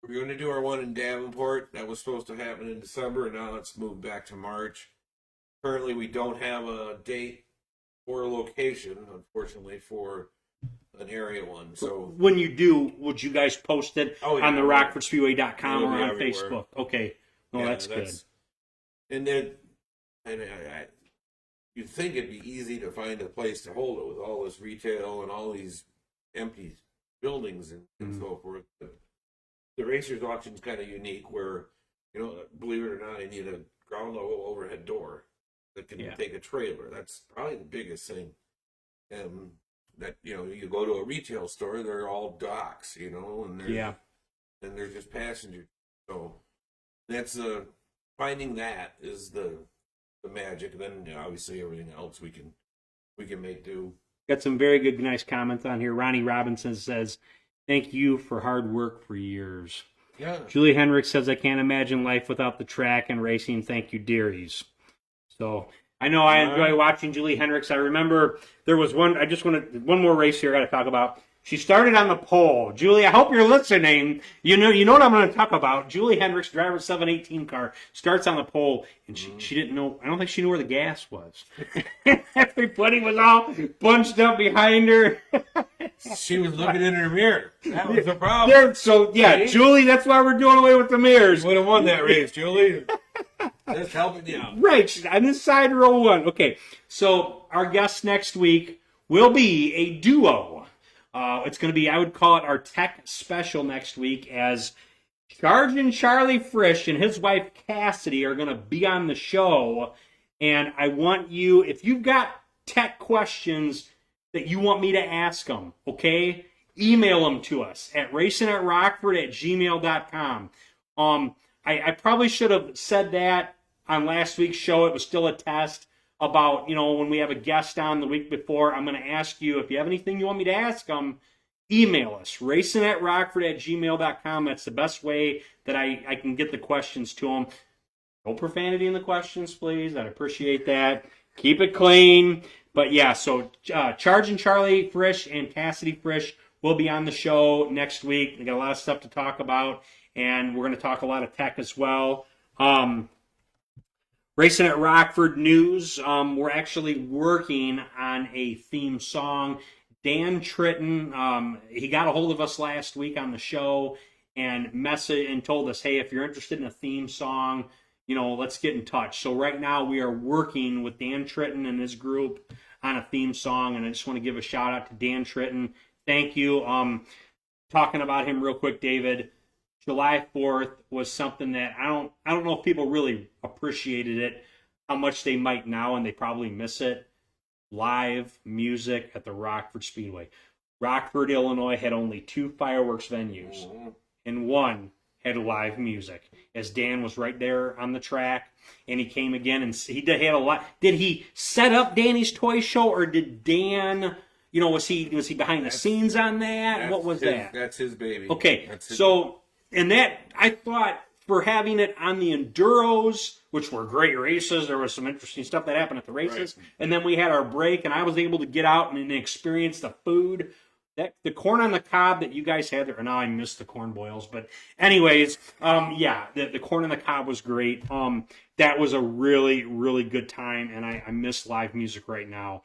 We're going to do our one in Davenport. That was supposed to happen in December, and now it's moved back to March. Currently, we don't have a date or a location, unfortunately, for an area one. So when you do, would you guys post it on the RockfordSpeedway.com or on everywhere. Facebook? Okay. Well, yeah, that's good. And then, you'd think it'd be easy to find a place to hold it with all this retail and all these empty buildings and so forth. But the racers auction's kind of unique where, believe it or not, I need a ground level overhead door that can take a trailer. That's probably the biggest thing. That, you go to a retail store, they're all docks, and they're just passengers. So that's finding that is the magic. And then obviously everything else we can make do. Got some very good, nice comments on here. Ronnie Robinson says, "Thank you for hard work for years." Yeah. Julie Henrik says, "I can't imagine life without the track and racing. Thank you, dearies." So I know I enjoy watching Julie Hendricks. I remember there was one more race here I got to talk about. She started on the pole. Julie, I hope you're listening. You know what I'm going to talk about. Julie Hendricks, driver 718 car, starts on the pole, and she didn't know. I don't think she knew where the gas was. Everybody was all bunched up behind her. She was looking in her mirror. That was the problem. Right? Julie, that's why we're doing away with the mirrors. Would have won that race, Julie. Just helping you out. Right, she's on this side row one. Okay, so our guest next week will be a duo. It's going to be, I would call it our tech special next week, as Sergeant Charlie Frisch and his wife Cassidy are going to be on the show. And I want you, if you've got tech questions that you want me to ask them, okay, email them to us at racingatrockford@gmail.com. I probably should have said that on last week's show. It was still a test about, when we have a guest on the week before. I'm going to ask you, if you have anything you want me to ask them, email us, racingatrockford@gmail.com. That's the best way that I can get the questions to them. No profanity in the questions, please. I'd appreciate that. Keep it clean. But yeah, so Sergeant Charlie Frisch and Cassidy Frisch will be on the show next week. We got a lot of stuff to talk about, and we're going to talk a lot of tech as well. Racing at Rockford news, we're actually working on a theme song. Dan Tritton, he got a hold of us last week on the show and told us, hey, if you're interested in a theme song, let's get in touch. So right now we are working with Dan Tritton and his group on a theme song, and I just want to give a shout out to Dan Tritton. Thank you. Talking about him real quick, David. July 4th was something that I don't know if people really appreciated it, how much they might now, and they probably miss it. Live music at the Rockford Speedway. Rockford, Illinois had only 2 fireworks venues, and one had live music. As Dan was right there on the track, and he came again, and he had a lot. Did he set up Danny's Toy Show, or did Dan? Was he behind the scenes on that? What was that? That's his baby. Okay, and that, I thought, for having it on the Enduros, which were great races, there was some interesting stuff that happened at the races, right. And then we had our break, and I was able to get out and experience the food. The corn on the cob that you guys had there, and now I miss the corn boils, but anyways, the corn on the cob was great. That was a really, really good time, and I miss live music right now.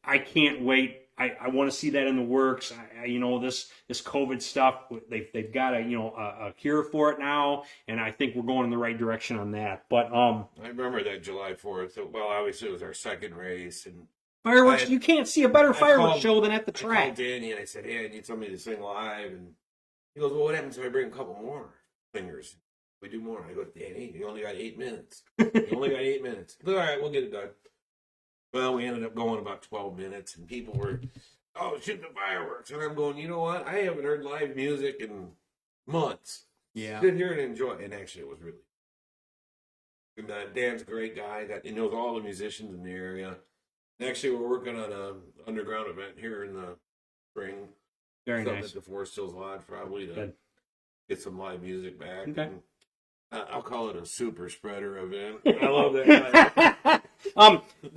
I can't wait. I want to see that in the works. This COVID stuff, they've got a cure for it now, and I think we're going in the right direction on that. But I remember that July 4th. Well, obviously it was our second race, and fireworks. You can't see a better fireworks show than at the track. I called Danny and I said, "Hey, I need somebody to sing live." And he goes, "Well, what happens if I bring a couple more singers? We do more." I go, "Danny, you only got 8 minutes. You only got 8 minutes." He goes, "All right, we'll get it done." Well, we ended up going about 12 minutes, and people were, shoot the fireworks. And I'm going, you know what? I haven't heard live music in months. Yeah. Sit here and enjoy it. And actually, it was really. And Dan's a great guy. He knows all the musicians in the area. And actually, we're working on an underground event here in the spring. Very nice. At the Forest Hills Lodge, probably to get some live music back. Okay. And, I'll call it a super spreader event. I love that.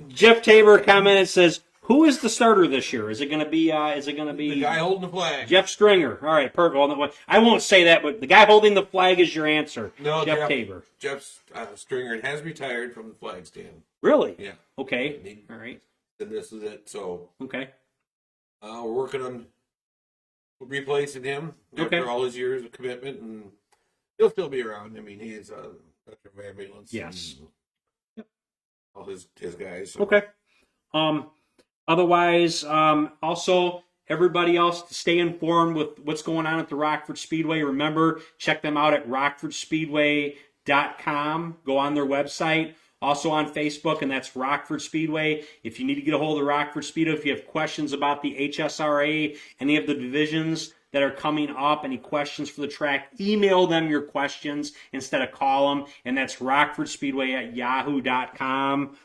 Jeff Tabor commented, says, Who is the starter this year? Is it going to be? The guy holding the flag. Jeff Stringer? All right, perfect. Well, I won't say that, but the guy holding the flag is your answer. No, Jeff Tabor. Jeff Stringer has retired from the flag stand. Really? Yeah. Okay. All right. And this is it. So okay. We're working on replacing him after all his years of commitment, and he'll still be around. I mean, he's Dr. Ambulance. Yes. Yep. All his guys. So. Okay. Otherwise, also everybody else stay informed with what's going on at the Rockford Speedway. Remember, check them out at rockfordspeedway.com. Go on their website. Also on Facebook, and that's Rockford Speedway. If you need to get a hold of Rockford Speedway, if you have questions about the HSRA, any of the divisions that are coming up, any questions for the track, email them your questions instead of call them, and that's rockfordspeedway@yahoo.com.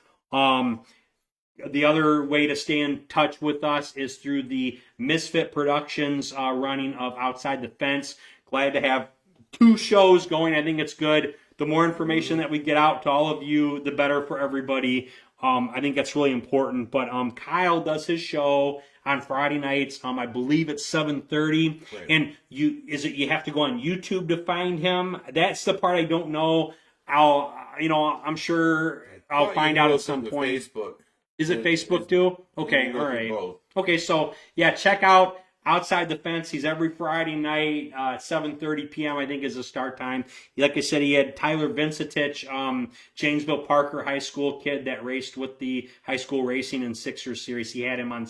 The other way to stay in touch with us is through the Misfit Productions running of Outside the Fence. Glad to have 2 shows going. I think it's good. The more information that we get out to all of you, the better for everybody. I think that's really important. But Kyle does his show on Friday nights. I believe it's 7:30. Right. And you have to go on YouTube to find him? That's the part I don't know. I'm sure I'll find out at some point. Facebook. Is it Facebook too? Okay, all right. Okay, so yeah, check out Outside the Fence. He's every Friday night at 7:30 p.m. I think is the start time. Like I said, he had Tyler Vincentich, Janesville Parker High School kid that raced with the high school racing and Sixers series. He had him on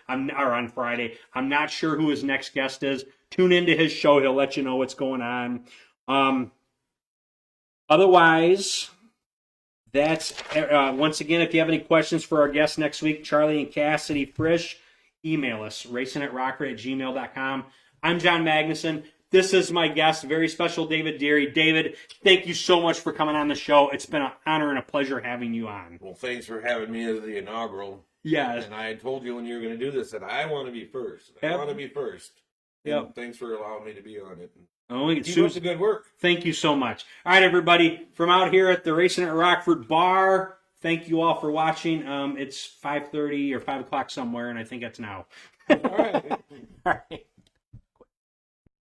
on Friday. I'm not sure who his next guest is. Tune into his show. He'll let you know what's going on. Otherwise, that's once again, if you have any questions for our guests next week, Charlie and Cassidy Frisch, email us, racin@rockford@gmail.com. I'm John Magnuson. This is my guest, very special David Deary. David, thank you so much for coming on the show. It's been an honor and a pleasure having you on. Well, thanks for having me as the inaugural. Yes. And I told you when you were going to do this that I want to be first. I want to be first. Yep. Thanks for allowing me to be on it. Keep up the good work. Thank you so much. All right, everybody, from out here at the Racin at Rockford bar, thank you all for watching. It's 5:30 or 5 o'clock somewhere, and I think it's now. All right.